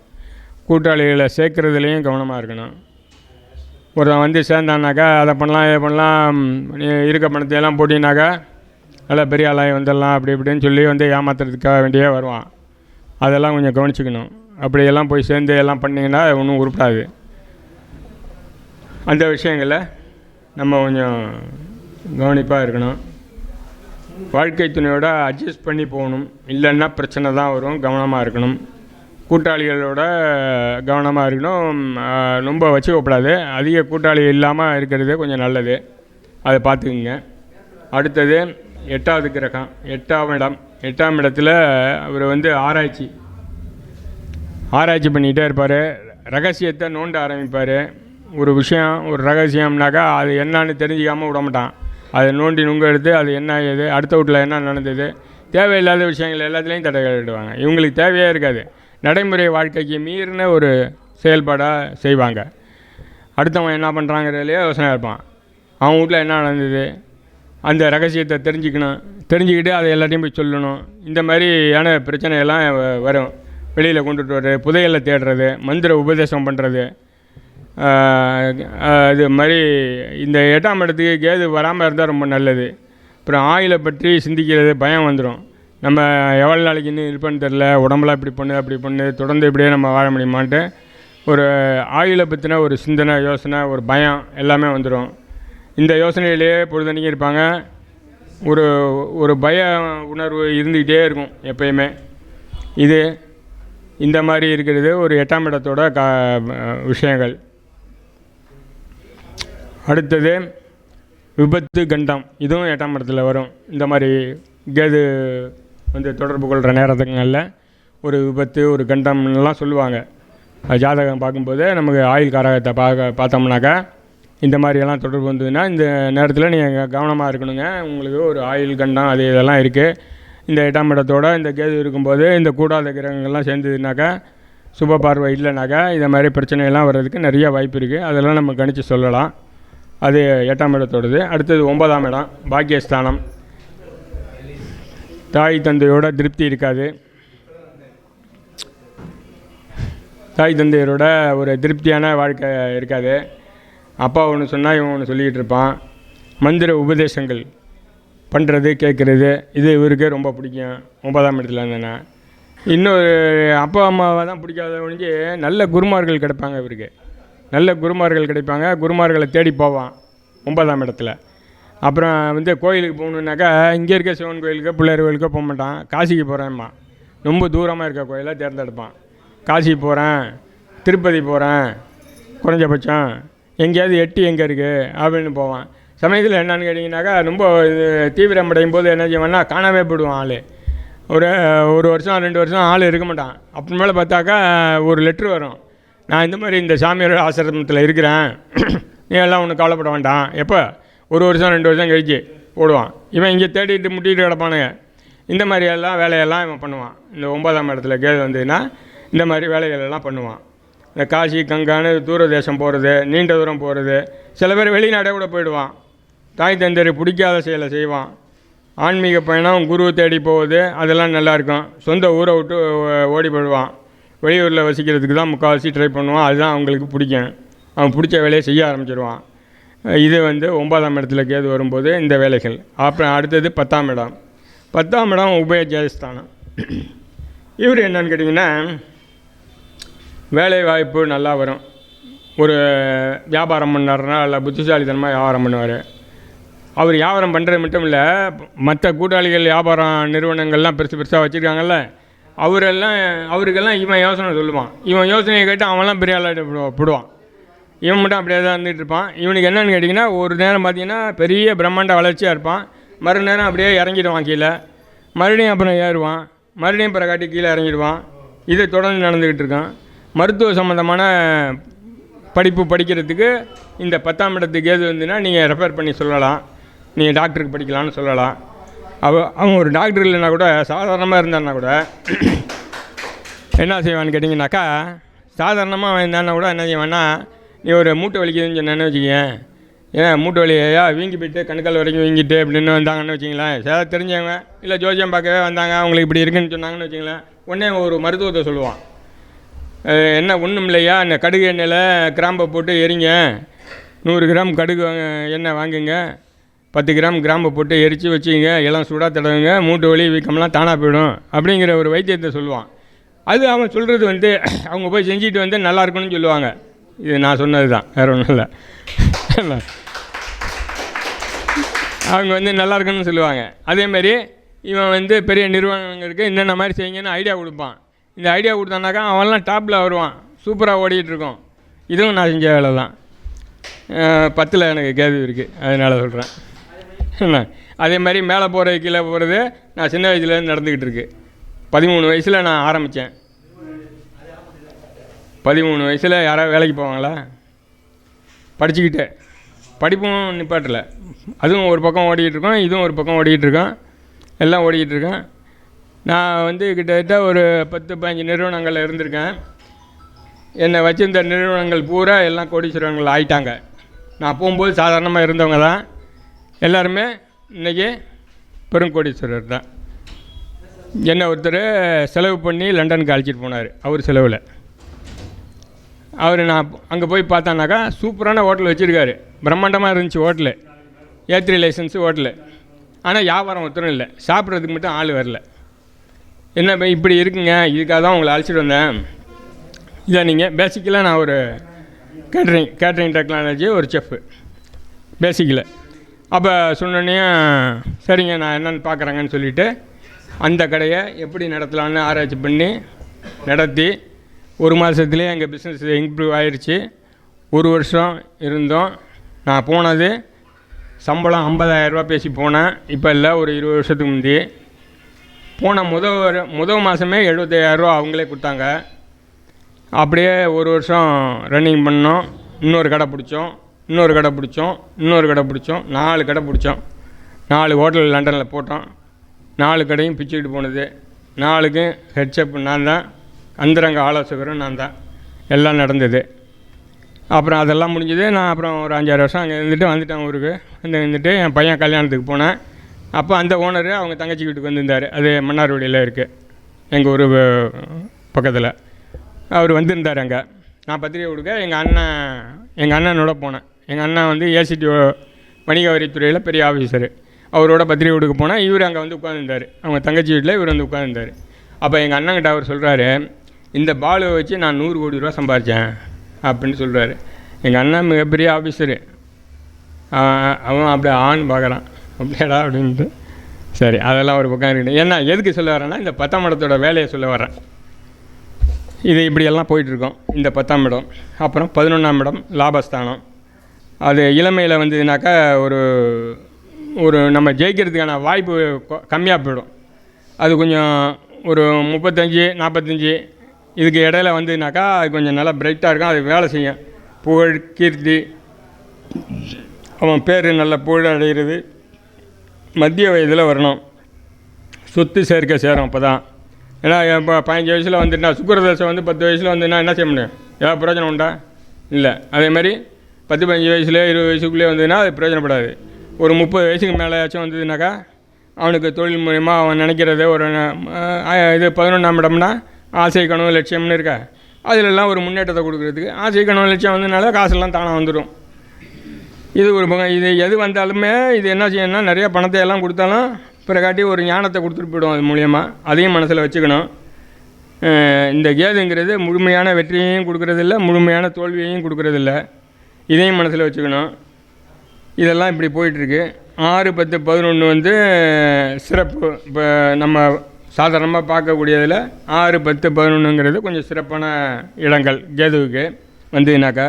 S1: கூட்டாளிகளை சேர்க்குறதுலேயும் கவனமாக இருக்கணும். ஒருத்தன் வந்து சேர்ந்தானாக்கா அதை பண்ணலாம் இதை பண்ணலாம், இருக்க பணத்தையெல்லாம் போட்டினாக்கா நல்லா பெரிய ஆளாகி வந்துடலாம் அப்படி இப்படின்னு சொல்லி வந்து ஏமாத்துறதுக்காக வேண்டியே வருவான். அதெல்லாம் கொஞ்சம் கவனிச்சுக்கணும். அப்படியெல்லாம் போய் சேர்ந்து எல்லாம் பண்ணிங்கன்னா ஒன்றும் உருப்படாது. அந்த விஷயங்களை நம்ம கொஞ்சம் கவனிப்பாக இருக்கணும். வாழ்க்கை துணையோட அட்ஜஸ்ட் பண்ணி போகணும், இல்லைன்னா பிரச்சனை தான் வரும். கவனமாக இருக்கணும். கூட்டாளிகளோட கவனமாக இருக்கணும். ரொம்ப வச்சுக்கப்படாது. அதிக கூட்டாளி இல்லாமல் இருக்கிறது கொஞ்சம் நல்லது. அதை பார்த்துக்குங்க. அடுத்தது 8வது கிரகம், 8ஆம் இடம். 8ஆம் இடத்துல அவர் வந்து ஆராய்ச்சி பண்ணிகிட்டே இருப்பார். ரகசியத்தை நோண்ட ஆரம்பிப்பார். ஒரு விஷயம், ஒரு ரகசியம்னாக்கா அது என்னான்னு தெரிஞ்சிக்காமல் விட மாட்டான். அதை நோண்டி நுங்க எடுத்து அது என்ன ஏது, அடுத்த வீட்டில் என்ன நடந்தது, தேவையில்லாத விஷயங்கள் எல்லாத்துலேயும் தடைகளிடுவாங்க. இவங்களுக்கு தேவையே இருக்காது. நடைமுறை வாழ்க்கைக்கு மீறின ஒரு செயல்பாடாக செய்வாங்க. அடுத்தவன் என்ன பண்ணுறாங்கிறதுலையே யோசனை இருப்பான். அவன் வீட்டில் என்ன நடந்தது, அந்த ரகசியத்தை தெரிஞ்சுக்கிட்டு அதை எல்லாத்தையும் போய் சொல்லணும். இந்த மாதிரியான பிரச்சனையெல்லாம் வரும். வெளியில் கொண்டுட்டு வர்றது, புதையலை தேடுறது, மந்திர உபதேசம் பண்ணுறது, இது மாதிரி இந்த 8ஆம் இடத்துக்கு கேது வராமல் இருந்தால் ரொம்ப நல்லது. அப்புறம் ஆயுளை பற்றி சிந்திக்கிறது, பயம் வந்துடும். நம்ம எவ்வளோ நாளைக்கு இன்னும் இருப்பேன்னு தெரில, உடம்புலாம் இப்படி பண்ணு அப்படி பண்ணு, தொடர்ந்து இப்படியே நம்ம வாழ முடியுமான்ட்டு ஒரு ஆயுளை பற்றின ஒரு சிந்தனை, யோசனை, ஒரு பயம் எல்லாமே வந்துடும். இந்த யோசனையிலேயே பொழுதன்னைக்கும் இருப்பாங்க. ஒரு பய உணர்வு இருந்துக்கிட்டே இருக்கும் எப்பயுமே. இந்த மாதிரி இருக்கிறது ஒரு 8ஆம் இடத்தோட விஷயங்கள். அடுத்தது விபத்து கண்டம், இதுவும் 8ஆம் இடத்துல வரும். இந்த மாதிரி கேது வந்து தொடர்பு கொள்கிற நேரத்துங்களில் ஒரு விபத்து, ஒரு கண்டம்லாம் சொல்லுவாங்க. ஜாதகம் பார்க்கும்போது நமக்கு ஆயுள் காரகத்தை பார்த்தோம்னாக்கா இந்த மாதிரியெல்லாம் தொடர்பு வந்ததுன்னா இந்த நேரத்தில் நீங்கள் கவனமாக இருக்கணுங்க. உங்களுக்கு ஒரு ஆயுள் கண்டம் அது இதெல்லாம் இருக்குது. இந்த 8ஆம் இடத்தோட இந்த கேது இருக்கும்போது இந்த கூடாத கிரகங்கள்லாம் சேர்ந்ததுனாக்கா, சுப பார்வை இல்லைனாக்கா இந்த மாதிரி பிரச்சனையெல்லாம் வர்றதுக்கு நிறைய வாய்ப்பு இருக்குது. அதெல்லாம் நம்ம கணித்து சொல்லலாம். அது 8ஆம் இடத்தோடது. அடுத்தது 9ஆம் இடம், பாக்கியஸ்தானம். தாய் தந்தையோட திருப்தி இருக்காது. தாய் தந்தையரோட ஒரு திருப்தியான வாழ்க்கை இருக்காது. அப்பா ஒன்று சொன்னால் இவன் ஒன்று சொல்லிக்கிட்டு இருப்பான். மந்திர உபதேசங்கள் பண்ணுறது, கேட்குறது, இது இவருக்கு ரொம்ப பிடிக்கும். 9ஆம் இடத்துல இருந்தேன்னா இன்னொரு அப்பா அம்மாவை தான் பிடிக்காத ஒழிஞ்சு நல்ல குருமார்கள் கிடைப்பாங்க. இவருக்கு நல்ல குருமார்கள் கிடைப்பாங்க. குருமார்களை தேடி போவான் 9ஆம் இடத்துல. அப்புறம் வந்து கோயிலுக்கு போகணுன்னாக்கா இங்கே இருக்க சிவன் கோயிலுக்கோ பிள்ளையார் கோயிலுக்கோ போக மாட்டான். காசிக்கு போகிறேன்மா, ரொம்ப தூரமாக இருக்க கோயிலாக தேர்ந்தெடுப்பான். காசி போகிறேன், திருப்பதி போகிறேன், குறைஞ்சபட்சம் எங்கேயாவது எட்டி எங்கே இருக்குது அப்படின்னு போவான். சமயத்தில் என்னன்னு கேட்டிங்கனாக்கா ரொம்ப தீவிரம் அடையும் போது என்ன செய்வான்னா காணாமே போயிடுவான். ஆள் ஒரு வருஷம் 2 வருஷம் ஆள் இருக்க மாட்டான். அப்புறமேலே பார்த்தாக்கா ஒரு லெட்ரு வரும், நான் இந்த மாதிரி இந்த சாமியார் ஆசிரமத்தில் இருக்கிறேன், நீ எல்லாம் ஒன்றும் கவலைப்பட வேண்டாம். எப்போ 1 வருஷம் 2 வருஷம் கழிச்சு போடுவான். இவன் இங்கே தேடிட்டு முட்டிகிட்டு கிடப்பானுங்க. இந்த மாதிரியெல்லாம் வேலையெல்லாம் இவன் பண்ணுவான். இந்த 9ஆம் இடத்துல கேது வந்ததுன்னா இந்த மாதிரி வேலைகளெல்லாம் பண்ணுவான். இந்த காசி கங்கான்னு தூர தேசம் போகிறது, நீண்ட தூரம் போகிறது, சில பேர் வெளிநாடே கூட போயிடுவான். தாய் தந்தையரை பிடிக்காத செயலை செய்வான். ஆன்மீக பயணம், குரு தேடி போவது, அதெல்லாம் நல்லாயிருக்கும். சொந்த ஊரை விட்டு ஓடி போயிடுவான். வெளியூரில் வசிக்கிறதுக்கு தான் முக்கால்வாசி ட்ரை பண்ணுவான். அதுதான் அவங்களுக்கு பிடிக்கும். அவன் பிடிச்ச வேலையை செய்ய ஆரம்பிச்சிடுவான். இது வந்து 9ஆம் இடத்துல கேது வரும்போது இந்த வேலைகள். அப்புறம் அடுத்தது 10ஆம் இடம். 10ஆம் இடம் உபயஜயஸ்தானம். இவர் என்னன்னு கேட்டிங்கன்னா, வேலை வாய்ப்பு நல்லா வரும். ஒரு வியாபாரம் பண்ணாருன்னா இல்லை புத்திசாலித்தனமாக வியாபாரம் பண்ணுவார். அவர் வியாபாரம் பண்ணுறது மட்டும் இல்லை, மற்ற கூட்டாளிகள் வியாபாரம் நிறுவனங்கள்லாம் பெருசு பெருசாக வச்சுருக்காங்கல்ல, அவருக்கெல்லாம் இவன் யோசனை சொல்லுவான். இவன் யோசனையை கேட்டு அவன்லாம் பெரிய ஆளாக போடுவான். இவன் மட்டும் அப்படியே தான் இருந்துகிட்டு இருப்பான். இவனுக்கு என்னென்னு கேட்டிங்கன்னா, ஒரு நேரம் பார்த்திங்கன்னா பெரிய பிரம்மாண்ட வளர்ச்சியாக இருப்பான். மறுநேரம் அப்படியே இறங்கிடுவான் கீழே. மறுபடியும் அப்புறம் ஏறுவான். மறுபடியும் பிறகாட்டி கீழே இறங்கிடுவான். இது தொடர்ந்து நடந்துக்கிட்டு இருக்கான். மருத்துவ சம்மந்தமான படிப்பு படிக்கிறதுக்கு இந்த 10ஆம் இடத்துக்கு ஏது வந்துன்னா நீங்கள் ரெஃபர் பண்ணி சொல்லலாம். நீங்கள் டாக்டருக்கு படிக்கலான்னு சொல்லலாம். அவன் ஒரு டாக்டர் இல்லைன்னா கூட, சாதாரணமாக இருந்தான்னா கூட என்ன செய்வான்னு கேட்டிங்கனாக்கா, சாதாரணமாக அவன் இருந்தான்னா கூட என்ன செய்வான்னா, நீ ஒரு மூட்டை வலிக்குதுன்னு சொன்னேன்னு வச்சுக்கேன், ஏன் மூட்டை வலியா வீங்கி போய்ட்டு கணுக்கால் வரைக்கும் வீங்கிட்டு அப்படின்னு வந்தாங்கன்னு வச்சிங்களேன், சில தெரிஞ்சவங்க இல்லை ஜோசியம் பார்க்கவே வந்தாங்க, அவங்களுக்கு இப்படி இருக்குன்னு சொன்னாங்கன்னு வச்சிங்களேன், உடனே ஒரு மருத்துவத்தை சொல்லுவான். என்ன ஒன்றும் இல்லையா, இந்த கடுகு எண்ணெயில் கிராம்பை போட்டு எரிங்க, 100 கிராம் கடுகு எண்ணெய் வாங்குங்க, 10 கிராம் கிராம்பை போட்டு எரித்து வச்சுங்க, எல்லாம் சூடாக தடவுங்க, மூட்டு வலி வீக்கம்லாம் தானாக போயிடும் அப்படிங்கிற ஒரு வைத்தியத்தை சொல்லுவான். அது அவன் சொல்கிறது வந்து அவங்க போய் செஞ்சுட்டு வந்து நல்லா இருக்குன்னு சொல்லுவாங்க. இது நான் சொன்னது தான், வேறு ஒன்றும் இல்லை. அவங்க வந்து நல்லா இருக்குன்னு சொல்லுவாங்க. அதேமாரி இவன் வந்து பெரிய நிறுவனங்களுக்கு என்னென்ன மாதிரி செய்யுங்கன்னு ஐடியா கொடுப்பான். இந்த ஐடியா கொடுத்தானாக்கா அவன்லாம் டாப்பில் வருவான், சூப்பராக ஓடிட்டுருக்கோம். இதுவும் நான் செஞ்ச வேலை தான். 10ல் எனக்கு கேது இருக்குது, அதனால் சொல்கிறேன். அதே மாதிரி மேலே போகிறது கீழே போகிறது நான் சின்ன வயசுலேருந்து நடந்துக்கிட்டு இருக்கு. 13 வயசில் நான் ஆரம்பித்தேன். 13 வயசில் யாராவது வேலைக்கு போவாங்களா? படிச்சுக்கிட்டே படிப்பும் நிப்பாட்டலை. அதுவும் ஒரு பக்கம் ஓடிக்கிட்டுருக்கோம், இதுவும் ஒரு பக்கம் ஓடிக்கிட்டுருக்கோம், எல்லாம் ஓடிக்கிட்டுருக்கேன். நான் வந்து கிட்டத்தட்ட ஒரு 10-15 நிறுவனங்களில் இருந்திருக்கேன். என்னை வச்சிருந்த நிறுவனங்கள் பூரா எல்லாம் கோடீஸ்வரங்கள் ஆயிட்டாங்க. நான் போகும்போது சாதாரணமாக இருந்தவங்க தான், எல்லாருமே இன்றைக்கி பெருங்கோடீஸ்வரர் தான். என்னை ஒருத்தர் செலவு பண்ணி லண்டனுக்கு அழைச்சிட்டு போனார். அவர் செலவில் நான் அங்கே போய் பார்த்தானாக்கா சூப்பரான ஹோட்டல் வச்சுருக்காரு, பிரம்மாண்டமாக இருந்துச்சு ஹோட்டலு, A3 லைசன்ஸு ஹோட்டலு. ஆனால் வியாபாரம் ஒருத்தரும் இல்லை, சாப்பிட்றதுக்கு மட்டும் ஆள் வரல. என்ன இப்படி இருக்குங்க, இதுக்காக தான் உங்களை அழைச்சிட்டு வந்தேன். இதை நீங்கள் பேசிக்கலாக நான் ஒரு கேட்ரிங் டெக்னாலஜி ஒரு செஃப்பு பேசிக்கல. அப்போ சொன்னோன்னே சரிங்க நான் என்னென்னு பார்க்குறேங்கன்னு சொல்லிவிட்டு அந்த கடையை எப்படி நடத்தலான்னு ஆராய்ச்சி பண்ணி நடத்தி 1 மாதத்துலேயே எங்கள் பிஸ்னஸ் இம்ப்ரூவ் ஆயிடுச்சு. 1 வருஷம் இருந்தோம். நான் போனது சம்பளம் 50,000 ரூபா பேசி போனேன். இப்போ இல்லை, ஒரு 20 வருஷத்துக்கு முந்தி போன முதல் மாதமே 75,000 ரூபா அவங்களே கொடுத்தாங்க. அப்படியே 1 வருஷம் ரன்னிங் பண்ணோம். இன்னொரு கடை பிடிச்சோம், இன்னொரு கடை பிடிச்சோம், இன்னொரு கடை பிடிச்சோம், 4 கடை பிடிச்சோம். 4 ஹோட்டல் லண்டனில் போட்டோம். 4 கடையும் பிச்சுக்கிட்டு போனது. 4க்கும் ஹெட்சப் நான் தான், அந்தரங்க ஆலோசகரும் நான் தான். எல்லாம் நடந்தது. அப்புறம் அதெல்லாம் முடிஞ்சது. நான் அப்புறம் ஒரு 5-6 வருஷம் அங்கே வந்துட்டேன் ஊருக்கு. வந்துட்டு என் பையன் கல்யாணத்துக்கு போனேன். அப்போ அந்த ஓனரு அவங்க தங்கச்சி வீட்டுக்கு வந்திருந்தார். அது மன்னார்குடியில் இருக்குது, எங்கள் ஊர் பக்கத்தில். அவர் வந்திருந்தார் அங்கே. நான் பத்திரிக்கை கொடுக்க எங்கள் அண்ணனோட போனேன். எங்கள் அண்ணன் வந்து ஏசிடி வணிக வரித்துறையில் பெரிய ஆஃபீஸரு. அவரோட பத்திரிக்கை கொடுக்க போனால் இவர் அங்கே வந்து உட்காந்துருந்தார். அவங்க தங்கச்சி வீட்டில் இவர் வந்து உட்காந்துருந்தார். அப்போ எங்கள் அண்ணன்கிட்ட அவர் சொல்கிறாரு, இந்த பாலுவை வச்சு நான் 100 கோடி ரூபா சம்பாதிச்சேன் அப்படின்னு சொல்கிறாரு. எங்கள் அண்ணன் மிகப்பெரிய ஆஃபீஸரு. அவன் அப்படியே ஆண் பார்க்குறான், அப்படியாடா அப்படின்ட்டு. சரி, அதெல்லாம் ஒரு பக்கம் இருக்கணும். ஏன்னா எதுக்கு சொல்ல வரேன்னா, இந்த 10ஆம் இடத்தோட வேலையை சொல்ல வரேன். இது இப்படியெல்லாம் போயிட்டுருக்கோம். இந்த 10ஆம் இடம். அப்புறம் 11ஆம் இடம் லாபஸ்தானம். அது இளமையில் வந்ததுனாக்கா ஒரு நம்ம ஜெயிக்கிறதுக்கான வாய்ப்பு கம்மியாக போயிடும். அது கொஞ்சம் ஒரு 35-45 இதுக்கு இடையில வந்ததுனாக்கா அது கொஞ்சம் நல்லா பிரைட்டாக இருக்கும். அது வேலை செய்யும். புகழ், கீர்த்தி, அவன் பேர் நல்ல புகழ் அடைகிறது. மத்திய வயதில் வரணும். சொத்து சேர்க்க சேரும். அப்போ தான். ஏன்னா இப்போ 15 வயசில் வந்துட்டா, சுக்கரதசை வந்து 10 வயசில் வந்துன்னா என்ன செய்ய முடியும்? ஏதாவது பிரயோஜனம் உண்டா? இல்லை. அதேமாதிரி 10-15 வயசுலேயே 20 வயசுக்குள்ளே வந்ததுன்னா அது பிரயோஜனப்படாது. ஒரு 30 வயசுக்கு மேலேயாச்சும் வந்ததுனாக்கா அவனுக்கு தொழில் மூலிமா அவன் நினைக்கிறத ஒரு இது 11ஆம் இடம்னா ஆசை, கனவு, லட்சியம்னு இருக்கா. அதிலெல்லாம் ஒரு முன்னேற்றத்தை கொடுக்குறதுக்கு ஆசை கனவு லட்சியம் வந்ததுனால காசெல்லாம் தானாக வந்துடும். இது ஒரு பக்கம். இது எது வந்தாலுமே இது என்ன செய்யணும்னா நிறையா பணத்தை எல்லாம் கொடுத்தாலும் பிறகாட்டி ஒரு ஞானத்தை கொடுத்துட்டு போயிடும். அது மூலியமாக அதையும் மனசில் வச்சுக்கணும். இந்த கேதுங்கிறது முழுமையான வெற்றியையும் கொடுக்குறதில்ல, முழுமையான தோல்வியையும் கொடுக்குறதில்ல. இதையும் மனசில் வச்சுக்கணும். இதெல்லாம் இப்படி போயிட்டுருக்கு. 6, 10, 11 வந்து சிறப்பு. இப்போ நம்ம சாதாரணமாக பார்க்கக்கூடியதில் 6, 10, 11ங்கிறது கொஞ்சம் சிறப்பான இடங்கள் கேதுவுக்கு வந்ததுனாக்கா.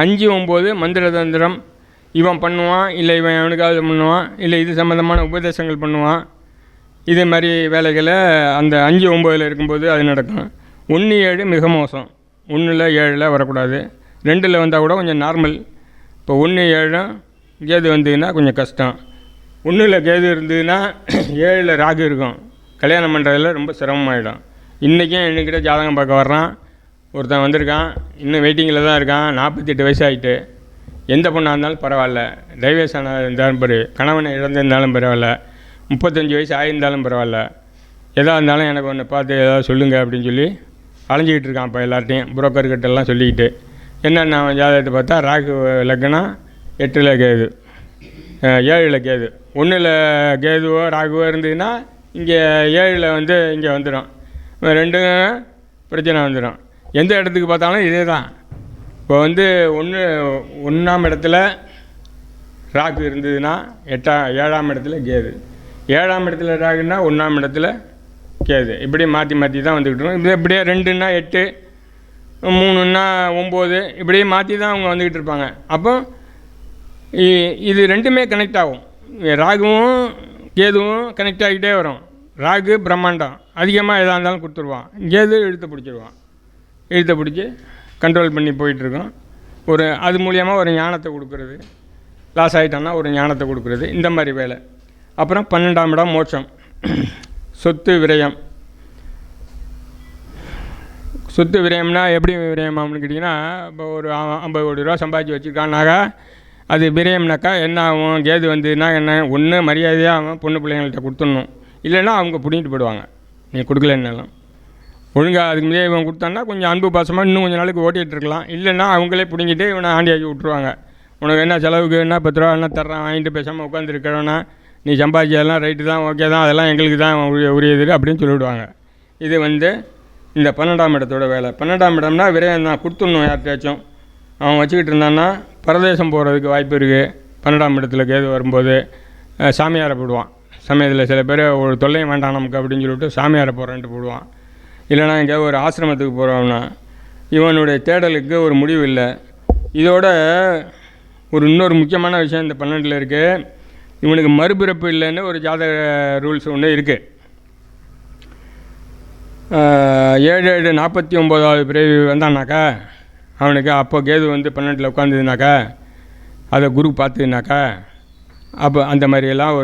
S1: 5, 9 மந்திர தந்திரம் இவன் பண்ணுவான், இல்லை இவன் அவனுக்காவது பண்ணுவான், இல்லை இது சம்மந்தமான உபதேசங்கள் பண்ணுவான். இதே மாதிரி வேலைகளை அந்த 5, 9 இருக்கும்போது அது நடக்கும். 1, 7 மிக மோசம். 1, 7 வரக்கூடாது. 2 வந்தால் கூட கொஞ்சம் நார்மல். இப்போ 1, 7 கேது வந்ததுன்னா கொஞ்சம் கஷ்டம். 1 கேது இருந்ததுன்னா 7 ராகு இருக்கும். கல்யாணம் பண்ணுறதுல ரொம்ப சிரமமாயிடும். இன்றைக்கும் என்கிட்ட ஜாதகம் பார்க்க வர்றான் ஒருத்தன், வந்திருக்கான். இன்னும் வெயிட்டிங்கில் தான் இருக்கான். 48 வயசு ஆகிட்டு. எந்த பொண்ணாக இருந்தாலும் பரவாயில்ல, டைவர்ஸ் ஆனால் இருந்தாலும் கணவனை இழந்திருந்தாலும் பரவாயில்ல, 35 வயசு ஆகியிருந்தாலும் பரவாயில்ல, எதாக இருந்தாலும் எனக்கு ஒன்று பார்த்து ஏதாவது சொல்லுங்கள் அப்படின்னு சொல்லி அலைஞ்சிக்கிட்டு இருக்கான். இப்போ எல்லார்ட்டையும் புரோக்கர்கிட்டெல்லாம் சொல்லிக்கிட்டு என்னென்ன அவன் ஜாதகத்தை பார்த்தா ராகு லக்னம், 8 கேது, 7 கேது. 1 கேதுவோ ராகுவோ இருந்ததுன்னா இங்கே 7 வந்து இங்கே வந்துடும். 2 பிரச்சனை வந்துடும். எந்த இடத்துக்கு பார்த்தாலும் இதே தான். இப்போ வந்து 1ஆம் இடத்துல ராகு இருந்ததுன்னா 7ஆம் இடத்துல கேது, 7ஆம் இடத்துல ராகுன்னா 1ஆம் இடத்துல கேது. இப்படி மாற்றி மாற்றி தான் வந்துக்கிட்டு இருக்கோம். இது இப்படியே 2ன்னா 8, 3ன்னா 9, இப்படியே மாற்றி தான் அவங்க வந்துக்கிட்டு இருப்பாங்க. அப்போ இது ரெண்டுமே கனெக்ட் ஆகும். ராகுவும் கேதுவும் கனெக்ட் ஆகிக்கிட்டே வரும். ராகு பிரம்மாண்டம் அதிகமாக எதாக இருந்தாலும் கொடுத்துருவான். கேது இழுத்து பிடிச்சிருவான். இழுத்து பிடிச்சி கண்ட்ரோல் பண்ணி போயிட்டுருக்கோம். அது மூலியமாக ஒரு ஞானத்தை கொடுக்குறது. லாஸ் ஆகிட்டோன்னா ஒரு ஞானத்தை கொடுக்குறது. இந்த மாதிரி வேலை. அப்புறம் 12ஆம் இடம் மோட்சம், சொத்து விரயம். சொத்து விரயம்னா எப்படி விரயம் ஆகும்னு கேட்டிங்கன்னா, இப்போ ஒரு 50 கோடி ரூபா சம்பாதிச்சு வச்சுருக்கான்னாக்கா அது விரயம்னாக்கா என்ன ஆகும்? கேது வந்துன்னா என்ன, ஒன்று மரியாதையாக அவன் பொண்ணு பிள்ளைங்கள்ட்ட கொடுத்துடணும், இல்லைன்னா அவங்க பிடிங்கிட்டு போயிடுவாங்க. நீ கொடுக்கலன்னாலும் ஒழுங்காக அதுக்கு முன்னாடி இவன் கொடுத்தான்னா கொஞ்சம் அன்பு பாசமாக இன்னும் கொஞ்சம் நாளைக்கு ஓட்டிகிட்டு இருக்கலாம். இல்லைன்னா அவங்களே பிடிங்கிட்டு இவனை ஆண்டியாக்கி விட்ருவாங்க. உனக்கு என்ன செலவுக்கு என்ன 10 ரூபா என்ன தர்றான், வாங்கிட்டு பேசாமல் உட்காந்துருக்கிறவனா, நீ சம்பாதிச்சதெல்லாம் ரைட்டு தான், ஓகே தான், அதெல்லாம் எங்களுக்கு தான் உரியது அப்படின்னு சொல்லிவிடுவாங்க. இது வந்து இந்த 12ஆம் இடத்தோட வேலை. 12ஆம் இடம்னா விரையம் தான், கொடுத்துடணும் யார்கிட்டயாச்சும். அவன் வச்சுக்கிட்டு இருந்தான்னா பரதேசம் போகிறதுக்கு வாய்ப்பு இருக்குது. 12ஆம் இடத்துல கேது வரும்போது சாமியாரை போடுவான். சமயத்தில் சில பேர் ஒரு தொல்லையும் வேண்டாம் நமக்கு அப்படின்னு சொல்லிவிட்டு சாமியாரை போகிறேன்ட்டு போடுவான். இல்லைனா எங்கேயாவது ஒரு ஆசிரமத்துக்கு போகிறோம்னா இவனுடைய தேடலுக்கு ஒரு முடிவு இல்லை. இதோட இன்னொரு முக்கியமான விஷயம் இந்த 12ல் இருக்குது. இவனுக்கு மறுபிறப்பு இல்லைன்னு ஒரு ஜாதக ரூல்ஸ் ஒன்று இருக்குது. 7-7-49வது பிறவி வந்தான்னாக்கா அவனுக்கு அப்போ கேது வந்து 12ல் உட்காந்துதுனாக்கா அதை குரு பார்த்துனாக்கா அப்போ அந்த மாதிரியெல்லாம்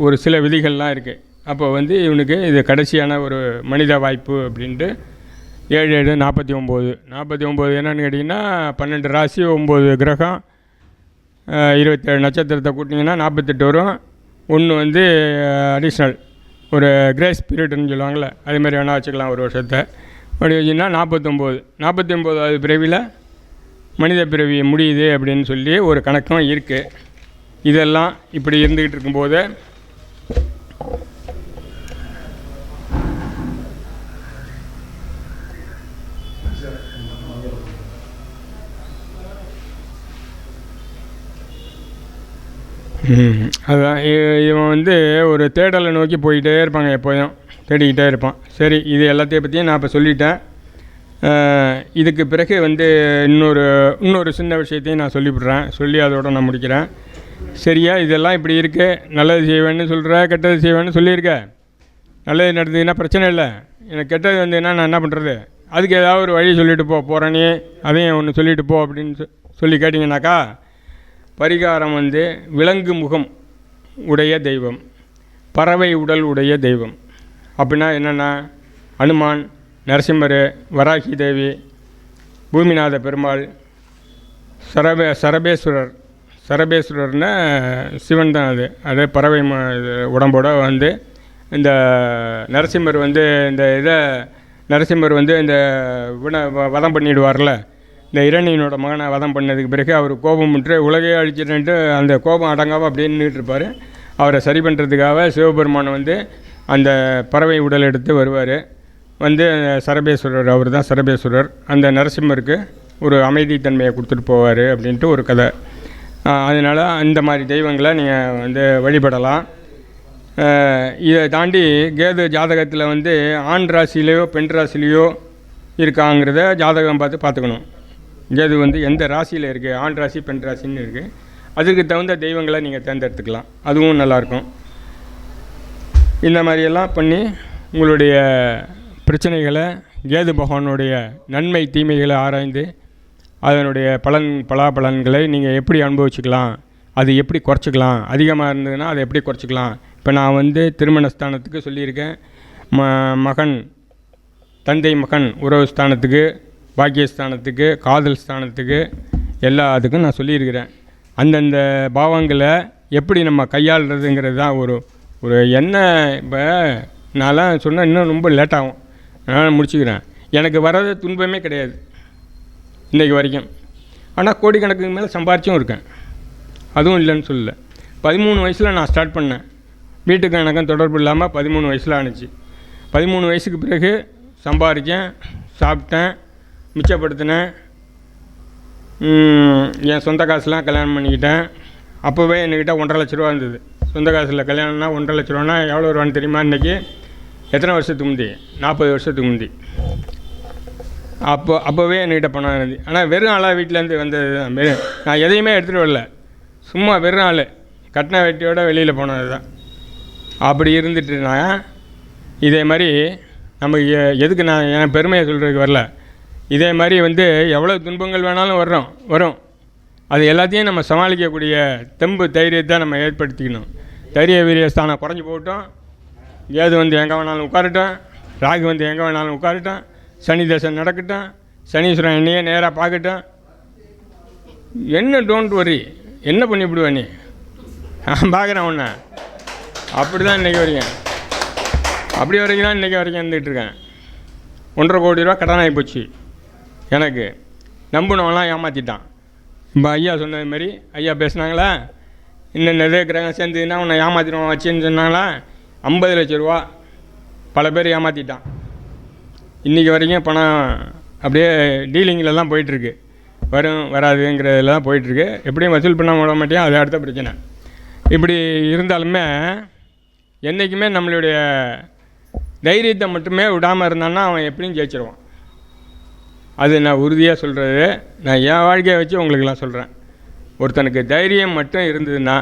S1: ஒரு சில விதிகள்லாம் இருக்குது. அப்போ வந்து இவனுக்கு இது கடைசியான ஒரு மனித வாய்ப்பு அப்படின்ட்டு 7-7-49. 49 என்னென்னு கேட்டிங்கன்னா 12 ராசி 9 கிரகம் 27 நட்சத்திரத்தை கூட்டிங்கன்னா 48 வரும். ஒன்று வந்து அடிஷ்னல் ஒரு கிரேஸ் பீரியட்னு சொல்லுவாங்கள்ல, அதேமாதிரி வேணால் வச்சுக்கலாம் ஒரு வருஷத்தை. அப்படி வச்சிங்கன்னா 49வது பிறவியில் மனித பிறவி முடியுது அப்படின்னு சொல்லி ஒரு கணக்கும் இருக்குது. இதெல்லாம் இப்படி இருந்துக்கிட்டு இருக்கும்போது அதுதான் இவன் வந்து ஒரு தேடலை நோக்கி போயிட்டே இருப்பாங்க, எப்போதும் தேடிக்கிட்டே இருப்பான். சரி, இது எல்லாத்தையும் பற்றியும் நான் இப்போ சொல்லிட்டேன். இதுக்கு பிறகு வந்து இன்னொரு சின்ன விஷயத்தையும் நான் சொல்லிவிட்றேன். சொல்லி அதோடு நான் முடிக்கிறேன். சரியா? இதெல்லாம் இப்படி இருக்குது. நல்லது செய்வேன்னு சொல்கிற, கெட்டது செய்வேன்னு சொல்லியிருக்க. நல்லது நடந்ததுன்னா பிரச்சனை இல்லை. எனக்கு கெட்டது வந்ததுன்னா நான் என்ன பண்ணுறது? அதுக்கு ஏதாவது ஒரு வழி சொல்லிட்டு போகிறேனே, அதையும் ஒன்று சொல்லிட்டு போ அப்படின்னு சொல்லி கேட்டிங்கனாக்கா, பரிகாரம் வந்து விலங்கு முகம் உடைய தெய்வம், பறவை உடல் உடைய தெய்வம். அப்படின்னா என்னென்னா, அனுமான், நரசிம்மர், வராகி தேவி, பூமிநாத பெருமாள், சரபேஸ்வரர்னா சிவன் தான். அது பறவை உடம்போட வந்து இந்த நரசிம்மர் வந்து இந்த இதை நரசிம்மர் வந்து இந்த வதம் பண்ணிடுவார்ல, இந்த இரணியனோட மகனை வதம் பண்ணதுக்கு பிறகு அவர் கோபம் விட்டு உலகையே அழிச்சிட்டு அந்த கோபம் அடங்காமல் அப்படியே நின்றுட்டு இருப்பார். அவரை சரி பண்ணுறதுக்காக சிவபெருமான் வந்து அந்த பறவை உடல் எடுத்து வருவார். வந்து சரபேஸ்வரர், அவர் தான் சரபேஸ்வரர், அந்த நரசிம்மருக்கு ஒரு அமைதித்தன்மையை கொடுத்துட்டு போவார் அப்படின்ட்டு ஒரு கதை. அதனால் அந்த மாதிரி தெய்வங்களை நீங்கள் வந்து வழிபடலாம். இதை தாண்டி கேது ஜாதகத்தில் வந்து ஆண் ராசிலேயோ பெண் ராசிலேயோ இருக்காங்கிறத ஜாதகம் பார்த்துக்கணும். கேது வந்து எந்த ராசியில் இருக்குது, ஆண் ராசி பெண் ராசின்னு இருக்குது, அதுக்கு தகுந்த தெய்வங்களை நீங்கள் தேர்ந்தெடுத்துக்கலாம். அதுவும் நல்லாயிருக்கும். இந்த மாதிரியெல்லாம் பண்ணி உங்களுடைய பிரச்சனைகளை, கேது பகவானுடைய நன்மை தீமைகளை ஆராய்ந்து அதனுடைய பலாபலன்களை நீங்கள் எப்படி அனுபவிச்சுக்கலாம், அது எப்படி குறைச்சிக்கலாம், அதிகமாக இருந்ததுன்னா அதை எப்படி குறைச்சிக்கலாம். இப்போ நான் வந்து திருமண ஸ்தானத்துக்கு சொல்லியிருக்கேன், மகன் தந்தை மகன் உறவு ஸ்தானத்துக்கு, பாக்கியஸ்தானத்துக்கு, காதல் ஸ்தானத்துக்கு, எல்லாத்துக்கும் நான் சொல்லியிருக்கிறேன். அந்தந்த பாவங்களை எப்படி நம்ம கையாளுறதுங்கிறது தான் ஒரு என்ன. இப்போ நான்லாம் சொன்னால் இன்னும் ரொம்ப லேட்டாகும், நான் முடிச்சுக்கிறேன். எனக்கு வர்றது துன்பமே கிடையாது இன்றைக்கு வரைக்கும். ஆனால் கோடிக்கணக்குக்கு மேலே சம்பாரிச்சும் இருக்கேன், அதுவும் இல்லைன்னு சொல்லலை. 13 வயசில் நான் ஸ்டார்ட் பண்ணேன். வீட்டுக்கு எனக்கும் தொடர்பு இல்லாமல் 13 வயசில் ஆணுச்சு. 13 வயசுக்கு பிறகு சம்பாதிச்சேன், சாப்பிட்டேன், மிச்சப்படுத்தினேன். என் சொந்த காசுலாம் கல்யாணம் பண்ணிக்கிட்டேன். அப்போவே என்கிட்ட 1.5 லட்ச ரூபா இருந்தது. சொந்த காசில் கல்யாணம்னா 1.5 லட்ச ரூபானா எவ்வளோ ரூபான்னு தெரியுமா? இன்றைக்கி எத்தனை வருஷத்துக்கு முந்தி? 40 வருஷத்துக்கு முந்தி. அப்போவே என்கிட்ட பணம் இருந்துச்சு. ஆனால் வெறும் ஆளாக வீட்டிலேருந்து வந்தது தான். நான் எதையுமே எடுத்துகிட்டு வரல, சும்மா வெறும் ஆள், கட்டின வெட்டியோடு வெளியில் போனது தான். அப்படி இருந்துட்டு நான் இதே மாதிரி நம்ம எதுக்கு நான் என் பெருமையை சொல்கிறதுக்கு வரல. இதே மாதிரி வந்து எவ்வளோ துன்பங்கள் வேணாலும் வரும். அது எல்லாத்தையும் நம்ம சமாளிக்கக்கூடிய தெம்பு தைரியத்தை நம்ம ஏற்படுத்திக்கணும். தைரிய வீரிய ஸ்தானம் குறைஞ்சி போகட்டும், கேது வந்து எங்கே வேணாலும் உட்காரட்டும், ராகு வந்து எங்கே வேணாலும் உட்காரட்டும், சனி தசை நடக்கட்டும், சனீஸ்வரன் என்னையே நேராக பார்க்கட்டும், என்ன டோன்ட் வரி, என்ன பண்ணிவிடுவேன் நீ, நான் பார்க்குறேன் உன்னை. அப்படி தான் இன்றைக்கி வரைக்கும், அப்படி வரைக்கும் தான் இன்றைக்கி வரைக்கும் இருந்துகிட்ருக்கேன். 1.5 கோடி ரூபா கடனாகி போச்சு எனக்கு. நம்பினவெல்லாம் ஏமாற்றிட்டான். இப்போ ஐயா சொன்னது மாதிரி, ஐயா பேசுனாங்களா, இன்னும் நிறைய கிரகம் சேர்ந்துன்னா உன்னை ஏமாற்றிடுவான் வச்சுன்னு சொன்னாங்களா. 50 லட்ச ரூபா பல பேர் ஏமாற்றிட்டான். இன்றைக்கி வரைக்கும் பணம் அப்படியே டீலிங்கில் தான் போயிட்டுருக்கு, வரும் வராதுங்கிறதுல தான் போயிட்டுருக்கு. எப்படியும் வசூல் பண்ண விட மாட்டேன், அது அடுத்த பிரச்சனை. இப்படி இருந்தாலுமே என்றைக்குமே நம்மளுடைய தைரியத்தை மட்டுமே விடாமல் இருந்தான்னா அவன் எப்படியும் ஜெயிச்சிருவான். அது நான் உறுதியாக சொல்கிறது. நான் என் வாழ்க்கையை வச்சு உங்களுக்கெல்லாம் சொல்கிறேன். ஒருத்தனுக்கு தைரியம் மட்டும் இருந்ததுன்னா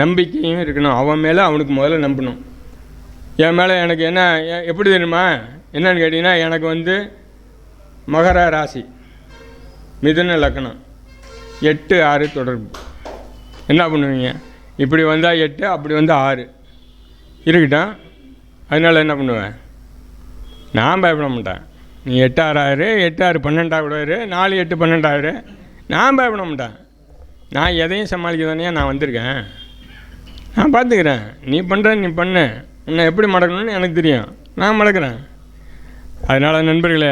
S1: நம்பிக்கையும் இருக்கணும். அவன் மேலே அவனுக்கு முதல்ல நம்பணும். என் மேலே எனக்கு என்ன எப்படி தெரியுமா என்னன்னு கேட்டிங்கன்னா, எனக்கு வந்து மகர ராசி, மிதுன லக்னம், 8 6 தொடர்பு. என்ன பண்ணுவீங்க? இப்படி வந்தால் 8, அப்படி வந்தால் 6 இருக்கட்டும். அதனால் என்ன பண்ணுவேன்? நான் பயப்பட மாட்டேன். நீ 8 6 ஆயிரு, 8 6 12 ஆகிடுவாரு, 4 8 12 ஆயிரு. நான் பயப்பட மாட்டேன். நான் எதையும் சமாளிக்க தானே நான் வந்திருக்கேன். நான் பார்த்துக்கிறேன். நீ பண்ணுற நீ பண்ணு, உன்னை எப்படி மடக்கணும்னு எனக்கு தெரியும், நான் மடக்கிறேன். அதனால் நண்பர்களே,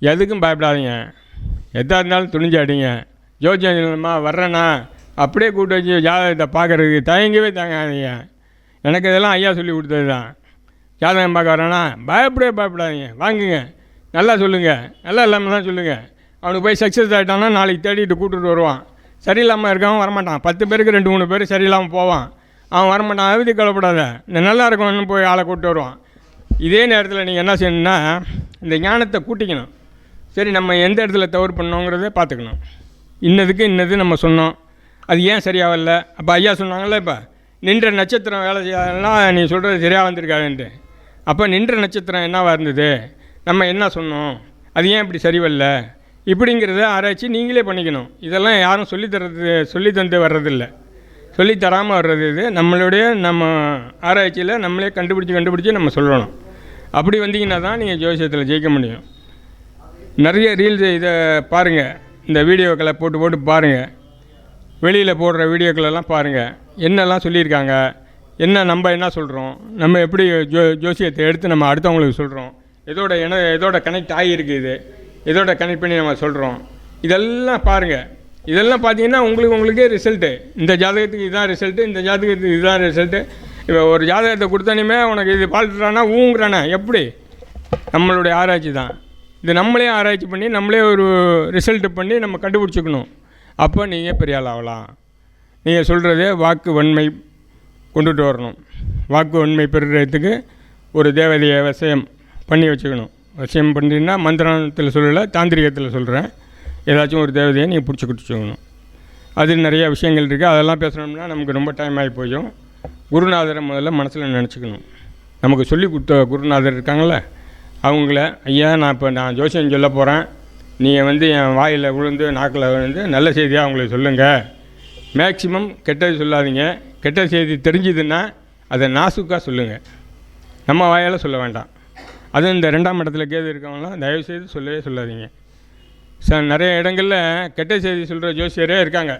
S1: எதுக்கும் பயப்படாதீங்க. எதாக இருந்தாலும் துணிஞ்சு அடிங்க. ஜோதியமா வர்றேன்னா அப்படியே கூப்பிட்டு வச்சு ஜாதகத்தை பார்க்குறதுக்கு தயங்கவே தயங்காதீங்க. எனக்கு இதெல்லாம் ஐயா சொல்லி கொடுத்தது தான். ஜாதகம் பார்க்க வரேன்னா பயப்படாதீங்க, வாங்குங்க. நல்லா சொல்லுங்கள், நல்லா இல்லாமல் தான் சொல்லுங்கள். அவனுக்கு போய் சக்ஸஸ் ஆகிட்டான்னா நாளைக்கு தேடிட்டு கூப்பிட்டுட்டு வருவான். சரியில்லாமல் இருக்கவன் வரமாட்டான். 10 பேருக்கு 2 3 பேர் சரியில்லாமல் போவான். அவன் வரமாட்டான். அவதி கவலைப்படாத, இந்த நல்லா இருக்கவன்னு போய் ஆளை கூப்பிட்டு வருவான். இதே நேரத்தில் நீங்கள் என்ன செய்யணும்னா, இந்த ஞானத்தை கூட்டிக்கணும். சரி, நம்ம எந்த இடத்துல தவறு பண்ணோங்கிறத பார்த்துக்கணும். இன்னதுக்கு இன்னது நம்ம சொன்னோம், அது ஏன் சரியாகல? அப்போ ஐயா சொன்னாங்கள்ல, இப்போ நின்ற நட்சத்திரம் வேலை செய்யாதெல்லாம் நீ சொல்கிறது சரியாக வந்திருக்காதுன்ட்டு. அப்போ நின்ற நட்சத்திரம் என்னவாக இருந்தது, நம்ம என்ன சொன்னோம், அது ஏன் இப்படி சரி வரல, இப்படிங்கிறத ஆராய்ச்சி நீங்களே பண்ணிக்கணும். இதெல்லாம் யாரும் சொல்லி தந்து வர்றதில்லை, சொல்லித்தராமல் வர்றது. இது நம்ம ஆராய்ச்சியில் நம்மளே கண்டுபிடிச்சி நம்ம சொல்லணும். அப்படி வந்தீங்கன்னா தான் நீங்கள் ஜோசியத்தில் ஜெயிக்க முடியும். நிறைய ரீல்ஸ் இதை பாருங்கள், இந்த வீடியோக்களை போட்டு பாருங்கள். வெளியில் போடுற வீடியோக்களெல்லாம் பாருங்கள், என்னெல்லாம் சொல்லியிருக்காங்க, நம்ம என்ன சொல்கிறோம், நம்ம எப்படி ஜோசியத்தை எடுத்து நம்ம அடுத்தவங்களுக்கு சொல்கிறோம், எதோட கனெக்ட் ஆகியிருக்கு, எதோட கனெக்ட் பண்ணி நம்ம சொல்கிறோம், இதெல்லாம் பாருங்கள். இதெல்லாம் பார்த்தீங்கன்னா உங்களுக்கே ரிசல்ட்டு. இந்த ஜாதகத்துக்கு இதுதான் ரிசல்ட்டு, இந்த ஜாதகத்துக்கு இதுதான் ரிசல்ட்டு. இப்போ ஒரு ஜாதகத்தை கொடுத்தானுமே உனக்கு இது பால்ட்டுறானா ஊங்குறானே, எப்படி? நம்மளுடைய ஆராய்ச்சி தான் இது. நம்மளே ஆராய்ச்சி பண்ணி நம்மளே ஒரு ரிசல்ட்டு பண்ணி நம்ம கண்டுபிடிச்சிக்கணும். அப்போ நீங்கள் பெரிய ஆள் ஆகலாம். நீங்கள் சொல்கிறதே வாக்கு வன்மை கொண்டுட்டு வரணும். வாக்கு வன்மை பெறுறதுக்கு ஒரு தேவதையை வசியம் பண்ணி வச்சுக்கணும். வசியம் பண்ணினா மந்திரத்தில் சொல்லலை, தாந்திரிகத்தில் சொல்கிறேன். ஏதாச்சும் ஒரு தேவதையை நீங்கள் பிடிச்சி வச்சுக்கணும். அது நிறைய விஷயங்கள் இருக்குது. அதெல்லாம் பேசணும்னா நமக்கு ரொம்ப டைம் ஆகி போயும். குருநாதரை முதல்ல மனசில் நினச்சிக்கணும். நமக்கு சொல்லி கொடுத்த குருநாதர் இருக்காங்களே, அவங்கள ஐயா நான் ஜோசியம் சொல்ல போகிறேன், நீங்கள் என் வாயில் விழுந்து நாக்கில் விழுந்து நல்ல செய்தியாக அவங்களுக்கு சொல்லுங்கள். மேக்சிமம் கெட்டது சொல்லாதீங்க. கெட்ட செய்தி தெரிஞ்சுதுன்னா அதை நாசுக்காக சொல்லுங்கள். நம்ம வாயால் சொல்ல வேண்டாம். அதுவும் இந்த 2ஆம் இடத்துல கேது இருக்கவங்களாம் தயவுசெய்து சொல்லவே சொல்லாதீங்க. நிறைய இடங்களில் கெட்ட செய்தி சொல்கிற ஜோசியரே இருக்காங்க.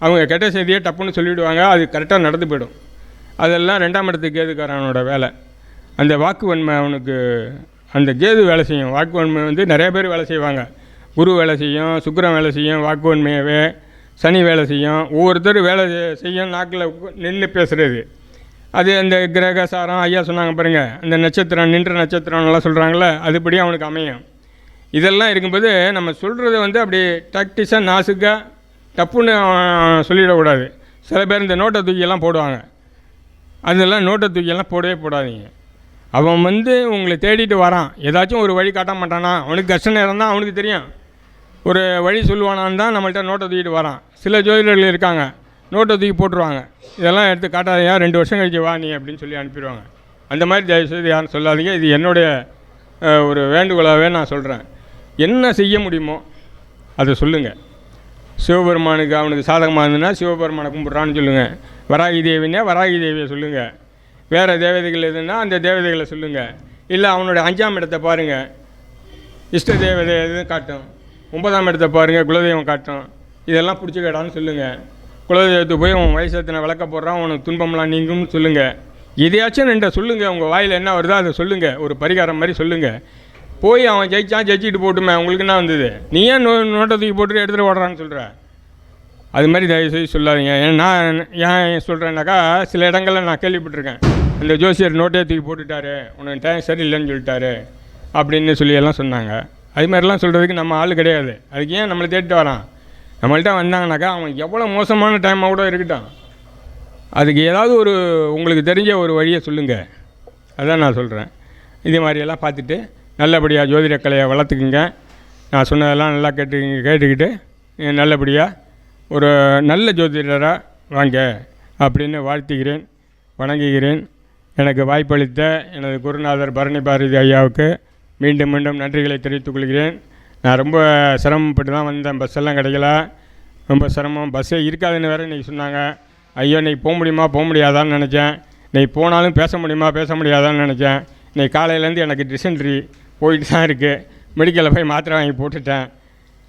S1: அவங்க கெட்ட செய்தியை டப்புன்னு சொல்லிவிடுவாங்க. அது கரெக்டாக நடந்து போயிடும். அதெல்லாம் 2ஆம் இடத்துக்கு கேதுக்காரனோட வேலை. அந்த வாக்கு வன்மை அவனுக்கு அந்த கேது வேலை செய்யும். வாக்கு வன்மை நிறைய பேர் வேலை செய்வாங்க. குரு வேலை செய்யும், சுக்கிரன் வேலை செய்யும், வாக்கு வன்மையவே. சனி வேலை செய்யும். ஒவ்வொருத்தர் வேலை செய்யும். நாக்கில் நின்று பேசுகிறது அது அந்த கிரக சாரம். ஐயா சொன்னாங்க பாருங்கள், அந்த நட்சத்திரம் நின்ற நட்சத்திரம்லாம் சொல்கிறாங்களே, அதுபடி அவனுக்கு அமையும். இதெல்லாம் இருக்கும்போது நம்ம சொல்கிறத அப்படி டாக்டிஸாக நாசுக்காக தப்புன்னு சொல்லிடக்கூடாது. சில பேர் இந்த நோட்டை தூக்கியெல்லாம் போடுவாங்க. அதெல்லாம் நோட்டை தூக்கியெல்லாம் போடவே போடாதீங்க. அவன் உங்களை தேடிட்டு வரான். ஏதாச்சும் ஒரு வழி காட்ட மாட்டானா? அவனுக்கு கஷ்ட நேரம் தான் அவனுக்கு தெரியும். ஒரு வழி சொல்லுவானான்னு தான் நம்மள்கிட்ட நோட்டை தூக்கிட்டு வரான். சில ஜோதிடர்கள் இருக்காங்க, நோட்டை தூக்கி போட்டுருவாங்க. இதெல்லாம் எடுத்து காட்டாதையா, 2 வருஷம் கழிச்சு வா நீ அப்படின்னு சொல்லி அனுப்பிடுவாங்க. அந்த மாதிரி தயவுசெய்து யாரும் சொல்லாதீங்க. இது என்னுடைய ஒரு வேண்டுகோளாகவே நான் சொல்கிறேன். என்ன செய்ய முடியுமோ அதை சொல்லுங்கள். சிவபெருமானுக்கு அவனுக்கு சாதகமாக இருந்ததுன்னா சிவபெருமானை கும்பிட்றான்னு சொல்லுங்கள். வராகி தேவின்னா வராகி தேவியை சொல்லுங்கள். வேறு தேவதைகள் எதுன்னா அந்த தேவதைகளை சொல்லுங்கள். இல்லை அவனுடைய 5ஆம் இடத்தை பாருங்கள், இஷ்ட தேவதை எதுவும் காட்டும். 9ஆம் இடத்தை பாருங்கள், குலதெய்வம் காட்டும். இதெல்லாம் பிடிச்சிக்கடான்னு சொல்லுங்கள். குலதெய்வத்துக்கு போய் உன் வயசத்தின விளக்க போடுறான், உனக்கு துன்பம்லாம் நீங்கும்னு சொல்லுங்கள். எதையாச்சும் ரெண்டை சொல்லுங்கள். உங்கள் வாயில் என்ன வருதோ அதை சொல்லுங்கள். ஒரு பரிகாரம் மாதிரி சொல்லுங்கள். போய் அவன் ஜெயிச்சிட்டு போட்டுமே, உங்களுக்கு என்ன வந்தது? நீ ஏன் நோட்டை தூக்கி போட்டு எடுத்துகிட்டு ஓடுறான்னு சொல்கிற? அது மாதிரி தயவுசெய்து சொல்லாதீங்க. நான் ஏன் சொல்கிறேன்னாக்கா, சில இடங்களில் நான் கேள்விப்பட்டிருக்கேன், அந்த ஜோசியர் நோட்டே தூக்கி போட்டுட்டாரு, உனக்கு டைம் சரியில்லைன்னு சொல்லிட்டாரு அப்படின்னு எல்லாம் சொன்னாங்க. அது மாதிரிலாம் சொல்கிறதுக்கு நம்ம ஆள் கிடையாது. அதுக்கு ஏன் நம்மளை தேடிட்டு வரான்? நம்மள்கிட்ட வந்தாங்கனாக்கா அவன் எவ்வளோ மோசமான டைமாக கூட இருக்கட்டும், அதுக்கு ஏதாவது ஒரு உங்களுக்கு தெரிஞ்ச ஒரு வழியை சொல்லுங்கள். அதான் நான் சொல்கிறேன். இதே மாதிரியெல்லாம் பார்த்துட்டு நல்லபடியாக ஜோதிட கலையை வளர்த்துக்குங்க. நான் சொன்னதெல்லாம் நல்லா கேட்டுக்கிட்டு நல்லபடியாக ஒரு நல்ல ஜோதிடராக வாங்க அப்படின்னு வாழ்த்துகிறேன், வணங்குகிறேன். எனக்கு வாய்ப்பளித்த எனது குருநாதர் பரணி பாரதி ஐயாவுக்கு மீண்டும் மீண்டும் நன்றிகளை தெரிவித்துக் கொள்கிறேன். நான் ரொம்ப சிரமப்பட்டு தான் வந்தேன். பஸ்ஸெல்லாம் கிடைக்கல, ரொம்ப சிரமம். பஸ்ஸே இருக்காதுன்னு வேறு இன்றைக்கி சொன்னாங்க. ஐயோ இன்றைக்கி போக முடியுமா போக முடியாதான்னு நினச்சேன். இன்றைக்கி போனாலும் பேச முடியுமா பேச முடியாதான்னு நினச்சேன். இன்றைக்கி காலையிலேருந்து எனக்கு டிசென்ட்ரி போயிட்டு தான் இருக்குது. மெடிக்கலில் போய் மாத்திரை வாங்கி போட்டுட்டேன்.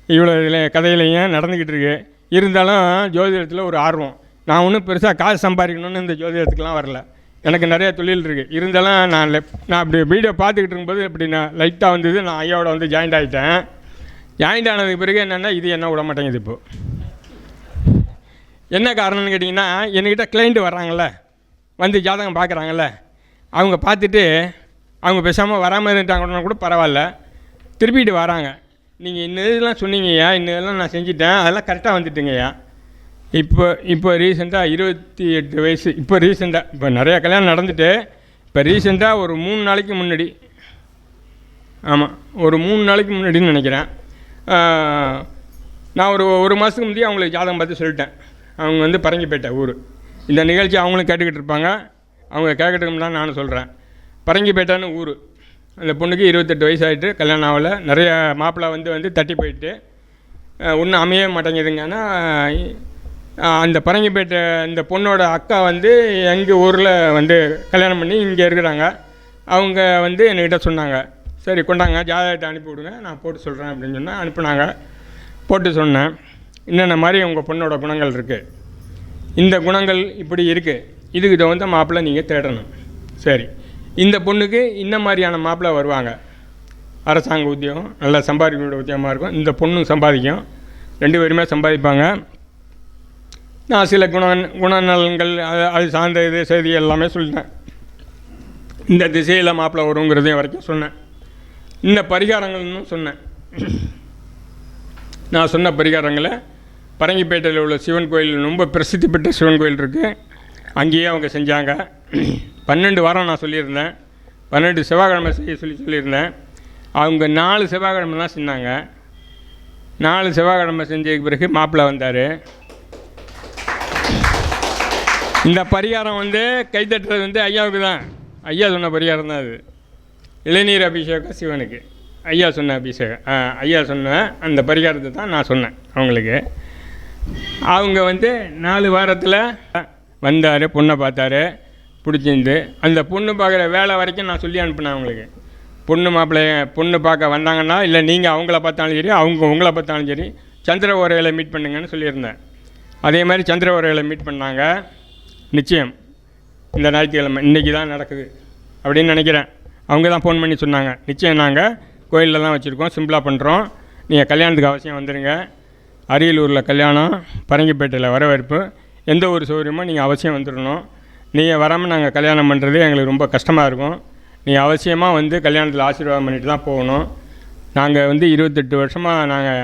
S1: இவ்வளோ இதில் கதையிலையும் நடந்துக்கிட்டு இருக்குது. இருந்தாலும் ஜோதிடத்தில் ஒரு ஆர்வம். நான் ஒன்றும் பெருசாக காசு சம்பாதிக்கணும்னு இந்த ஜோதிடத்துக்கெலாம் வரல. எனக்கு நிறைய தொழில் இருக்குது. இருந்தாலும் நான் அப்படி வீடியோ பார்த்துக்கிட்டு இருக்கும்போது இப்படி நான் லைட்டாக வந்தது. நான் ஐயாவோட ஜாயிண்ட் ஆகிட்டேன். ஜாயிண்ட் ஆனதுக்கு பிறகு என்னென்னா, இது என்ன விட மாட்டேங்குது. இப்போது என்ன காரணம்னு கேட்டிங்கன்னா, என்கிட்ட கிளைண்ட்டு வர்றாங்கள்ல, ஜாதகம் பார்க்குறாங்கல்ல, அவங்க பார்த்துட்டு அவங்க பேசாமல் வராமல் இருந்துட்டாங்கன்னா கூட பரவாயில்ல, திருப்பிட்டு வராங்க. நீங்கள் இன்னும் இதெல்லாம் சொன்னீங்கய்யா, இன்னும் நான் செஞ்சுட்டேன், அதெல்லாம் கரெக்டாக வந்துட்டுங்கய்யா. இப்போ ரீசெண்டாக 28 வயசு. இப்போ நிறையா கல்யாணம் நடந்துட்டு, இப்போ ரீசெண்டாக ஒரு 3 நாளைக்கு முன்னாடி, ஆமாம் ஒரு 3 நாளைக்கு முன்னாடின்னு நினைக்கிறேன், நான் ஒரு மாதத்துக்கு முந்தைய அவங்களுக்கு ஜாதகம் பார்த்து சொல்லிட்டேன். அவங்க பரங்கிப்பேட்டை ஊர். இந்த நிகழ்ச்சி அவங்களும் கேட்டுக்கிட்டு இருப்பாங்க. அவங்க கேட்கட்டுக்கு தான் நானும் சொல்கிறேன். பரங்கிப்பேட்டைன்னு ஊர். அந்த பொண்ணுக்கு 28 வயசு ஆகிட்டு கல்யாணம் ஆகலை. நிறைய மாப்பிள்ளை தட்டி போயிட்டு ஒன்றும் அமையவே மாட்டேங்குதுங்கன்னா, அந்த பரங்கிப்பேட்டை இந்த பொண்ணோட அக்கா எங்கள் ஊரில் கல்யாணம் பண்ணி இங்கே இருக்கிறாங்க. அவங்க என்கிட்ட சொன்னாங்க, சரி கொண்டாங்க ஜாதகத்தை அனுப்பி விடுங்க, நான் போட்டு சொல்கிறேன் அப்படின்னு சொன்னால் அனுப்புனாங்க. போட்டு சொன்னேன், என்னென்ன மாதிரி உங்கள் பொண்ணோட குணங்கள் இருக்குது, இந்த குணங்கள் இப்படி இருக்குது, இதுக்கு மாப்பிள்ளை நீங்கள் தேடணும். சரி, இந்த பொண்ணுக்கு இந்த மாதிரியான மாப்பிள்ளை வருவாங்க, அரசாங்க உத்தியோகம், நல்லா சம்பாதிக்கக்கூடிய உத்தியோகமாக இருக்கும். இந்த பொண்ணும் சம்பாதிக்கும், 2 பேருமே சம்பாதிப்பாங்க. நான் சில குணநலன்கள் அது சார்ந்த இது செய்தி எல்லாமே சொல்லிட்டேன். இந்த திசையில் மாப்பிள்ளை வருங்கிறதையும் வரைக்கும் சொன்னேன். இந்த பரிகாரங்கள்னு சொன்னேன். நான் சொன்ன பரிகாரங்களை பரங்கிப்பேட்டையில் உள்ள சிவன் கோயில், ரொம்ப பிரசித்தி பெற்ற சிவன் கோயில் இருக்குது, அங்கேயே அவங்க செஞ்சாங்க. 12 வாரம் நான் சொல்லியிருந்தேன், 12 செவ்வாய்க்கிழமை செய்ய சொல்லியிருந்தேன். அவங்க 4 செவ்வாய்க்கிழமை தான் செஞ்சாங்க. 4 செவ்வாய்க்கிழமை செஞ்சதுக்கு பிறகு மாப்பிள்ளை வந்தார். இந்த பரிகாரம் கைத்தட்டுறது ஐயாவுக்கு தான். ஐயா சொன்ன பரிகாரம் தான் அது. இளநீர் அபிஷேகம் சிவனுக்கு ஐயா சொன்ன அபிஷேகம். ஐயா சொன்ன அந்த பரிகாரத்தை தான் நான் சொன்னேன் அவங்களுக்கு. அவங்க 4 வாரத்தில் வந்தார், பொண்ணை பார்த்தாரு, பிடிச்சிருந்து. அந்த பொண்ணு பார்க்குற வேலை வரைக்கும் நான் சொல்லி அனுப்பினேன் அவங்களுக்கு. பொண்ணு பார்க்க வந்தாங்கன்னா, இல்லை நீங்கள் அவங்கள பார்த்தாலும் சரி, அவங்க உங்களை பார்த்தாலும் சரி, சந்திர ஓரையில் மீட் பண்ணுங்கன்னு சொல்லியிருந்தேன். அதே மாதிரி சந்திர ஓரையில் மீட் பண்ணாங்க. நிச்சயம் இந்த ஞாயிற்றுக்கிழமை இன்றைக்கி தான் நடக்குது அப்படின்னு நினைக்கிறேன். அவங்க தான் ஃபோன் பண்ணி சொன்னாங்க, நிச்சயம் நாங்கள் கோயிலில் தான் வச்சுருக்கோம், சிம்பிளாக பண்ணுறோம், நீங்கள் கல்யாணத்துக்கு அவசியம் வந்துடுங்க. அரியலூரில் கல்யாணம், பரங்கிப்பேட்டையில் வரவேற்பு, எந்த ஒரு சௌகரியமும் நீங்கள் அவசியம் வந்துடணும். நீங்கள் வராமல் நாங்கள் கல்யாணம் பண்ணுறது எங்களுக்கு ரொம்ப கஷ்டமாக இருக்கும். நீங்கள் அவசியமாக கல்யாணத்தில் ஆசீர்வாதம் பண்ணிட்டு தான் போகணும். நாங்கள் 28 வருஷமாக நாங்கள்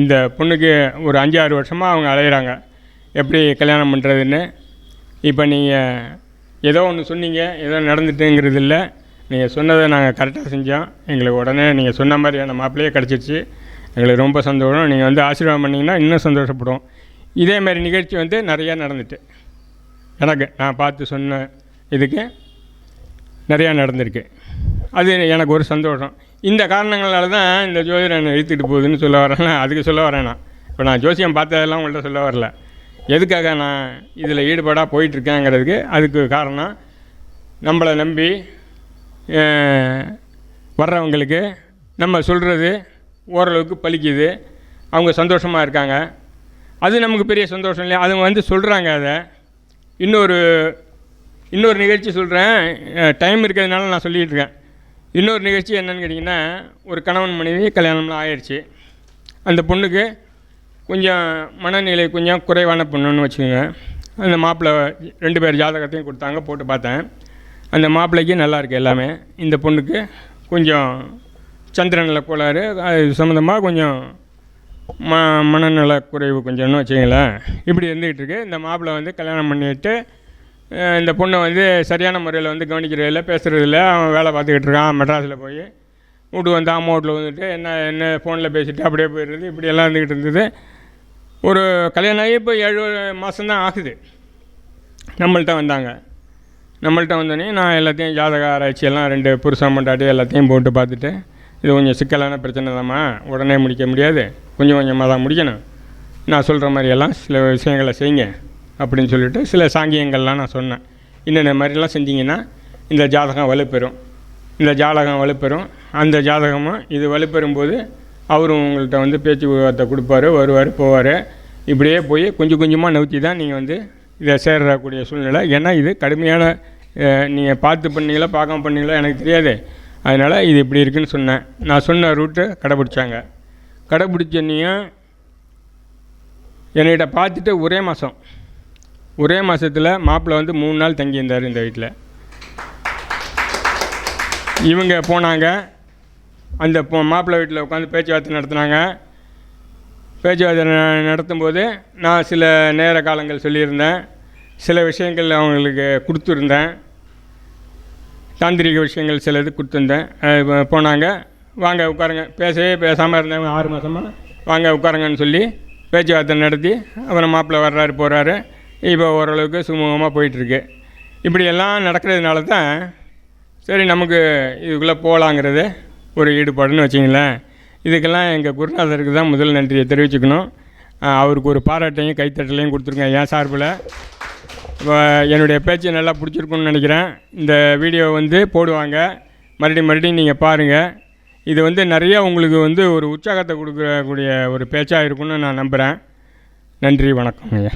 S1: இந்த பொண்ணுக்கு ஒரு 5-6 வருஷமாக அவங்க அலையிறாங்க எப்படி கல்யாணம் பண்ணுறதுன்னு. இப்போ நீங்கள் ஏதோ ஒன்று சொன்னீங்க, ஏதோ நடந்துட்டுங்கிறது இல்லை, நீங்கள் சொன்னதை நாங்கள் கரெக்டாக செஞ்சோம். எங்களுக்கு உடனே நீங்கள் சொன்ன மாதிரியான மாப்பிள்ளையே கிடச்சிருச்சு. எங்களுக்கு ரொம்ப சந்தோஷம். நீங்கள் ஆசீர்வாதம் பண்ணிங்கன்னா இன்னும் சந்தோஷப்படுவோம். இதேமாதிரி நிகழ்ச்சி நிறையா நடந்துட்டு எனக்கு நான் பார்த்து சொன்ன இதுக்கு நிறையா நடந்திருக்கு. அது எனக்கு ஒரு சந்தோஷம். இந்த காரணங்களால தான் இந்த ஜோதிடம் என்னை இழுத்துட்டு போகுதுன்னு சொல்ல வரேன். அதுக்கு சொல்ல வரேன் நான். இப்போ நான் ஜோசியம் பார்த்ததெல்லாம் உங்கள்கிட்ட சொல்ல வரல. எதுக்காக நான் இதில் ஈடுபாடாக போயிட்டுருக்கேங்கிறதுக்கு அதுக்கு காரணம், நம்மளை நம்பி வர்றவங்களுக்கு நம்ம சொல்கிறது ஓரளவுக்கு பலிக்குது, அவங்க சந்தோஷமாக இருக்காங்க. அது நமக்கு பெரிய சந்தோஷம் இல்லையா? அவங்க சொல்கிறாங்க. அதை இன்னொரு நிகழ்ச்சி சொல்கிறேன், டைம் இருக்கிறதுனால நான் சொல்லிகிட்டு இருக்கேன். இன்னொரு நிகழ்ச்சி என்னென்னு கேட்டிங்கன்னா, ஒரு கணவன் மனைவி கல்யாணம்லாம் ஆயிடுச்சு. அந்த பொண்ணுக்கு கொஞ்சம் மனநிலை கொஞ்சம் குறைவான பொண்ணுன்னு வச்சுக்கோங்க. அந்த மாப்பிள்ளை 2 பேர் ஜாதகத்தையும் கொடுத்தாங்க, போட்டு பார்த்தேன். அந்த மாப்பிள்ளைக்கு நல்லா இருக்குது எல்லாமே. இந்த பொண்ணுக்கு கொஞ்சம் சந்திரநல கோளாறு, அது சம்மந்தமாக கொஞ்சம் மனநல குறைவு கொஞ்சம்னு வச்சுங்களேன். இப்படி இருந்துக்கிட்டு இருக்கு. இந்த மாப்பிள்ளை கல்யாணம் பண்ணிட்டு இந்த பொண்ணை சரியான முறையில் கவனிக்கிறதில்ல, பேசுகிறதில்ல. அவன் வேலை பார்த்துக்கிட்டு இருக்கான் மெட்ராஸில் போய். வீட்டுக்கு அம்மா வீட்டில் என்ன ஃபோனில் பேசிவிட்டு அப்படியே போயிடுறது, இப்படியெல்லாம் இருந்துக்கிட்டு இருந்தது. ஒரு கல்யாணம் ஆகி இப்போ 7 மாதம்தான் ஆகுது. நம்மள்கிட்ட வந்தோடனே நான் எல்லாத்தையும் ஜாதக ஆராய்ச்சியெல்லாம் 2 புருஷன் பொண்டாட்டி எல்லாத்தையும் போட்டு பார்த்துட்டு, இது கொஞ்சம் சிக்கலான பிரச்சனை தான்மா, உடனே முடிக்க முடியாது, கொஞ்சம் கொஞ்சமாக தான் முடிக்கணும், நான் சொல்கிற மாதிரியெல்லாம் சில விஷயங்களை செய்யுங்க அப்படின்னு சொல்லிவிட்டு சில சாங்கியங்கள்லாம் நான் சொன்னேன். இன்னென்ன மாதிரிலாம் செஞ்சிங்கன்னா இந்த ஜாதகம் வலுப்பெறும், அந்த ஜாதகமும் இது வலுப்பெறும்போது அவரும் உங்கள்கிட்ட பேச்சு வார்த்தை கொடுப்பாரு, வருவார் போவார். இப்படியே போய் கொஞ்சம் கொஞ்சமாக நவுத்தி தான் நீங்கள் இதை சேரக்கூடிய சூழ்நிலை. ஏன்னா இது கடுமையான, நீங்கள் பார்த்து பண்ணீங்களா பார்க்காம பண்ணீங்களா எனக்கு தெரியாது. அதனால் இது இப்படி இருக்குதுன்னு சொன்னேன். நான் சொன்ன ரூட்டை கடைப்பிடிச்சனையும் என்கிட்ட பார்த்துட்டு ஒரே மாதத்தில் மாப்பிள்ளை 3 நாள் தங்கியிருந்தார் இந்த வீட்டில். இவங்க போனாங்க, அந்த மாப்பிள்ளை வீட்டில் உட்காந்து பேச்சுவார்த்தை நடத்தினாங்க. பேச்சுவார்த்தை நடத்தும்போது நான் சில நேர காலங்கள் சொல்லியிருந்தேன், சில விஷயங்கள் அவங்களுக்கு கொடுத்துருந்தேன், தாந்திரிக விஷயங்கள் சில இது கொடுத்துருந்தேன். போனாங்க, வாங்க உட்காருங்க, பேசாமல் இருந்தவங்க 6 மாதமாக வாங்க உட்காருங்கன்னு சொல்லி பேச்சுவார்த்தை நடத்தி அப்புறம் மாப்பிள்ளை வர்றாரு போகிறாரு. இப்போ ஓரளவுக்கு சுமூகமாக போயிட்டுருக்கு. இப்படியெல்லாம் நடக்கிறதுனால தான் சரி நமக்கு இதுக்குள்ளே போகலாங்கிறது ஒரு ஈடுபாடுன்னு வச்சிங்களேன். இதுக்கெல்லாம் எங்கள் குருநாதருக்கு தான் முதல் நன்றியை தெரிவிச்சுக்கணும். அவருக்கு ஒரு பாராட்டையும் கைத்தட்டலையும் கொடுத்துருங்க என் சார்பில். என்னுடைய பேச்சு நல்லா பிடிச்சிருக்குன்னு நினைக்கிறேன். இந்த வீடியோ போடுவாங்க, மறுபடியும் நீங்கள் பாருங்கள். இது நிறைய உங்களுக்கு ஒரு உற்சாகத்தை கொடுக்கக்கூடிய ஒரு பேச்சாக இருக்குன்னு நான் நம்புகிறேன். நன்றி, வணக்கம் ஐயா.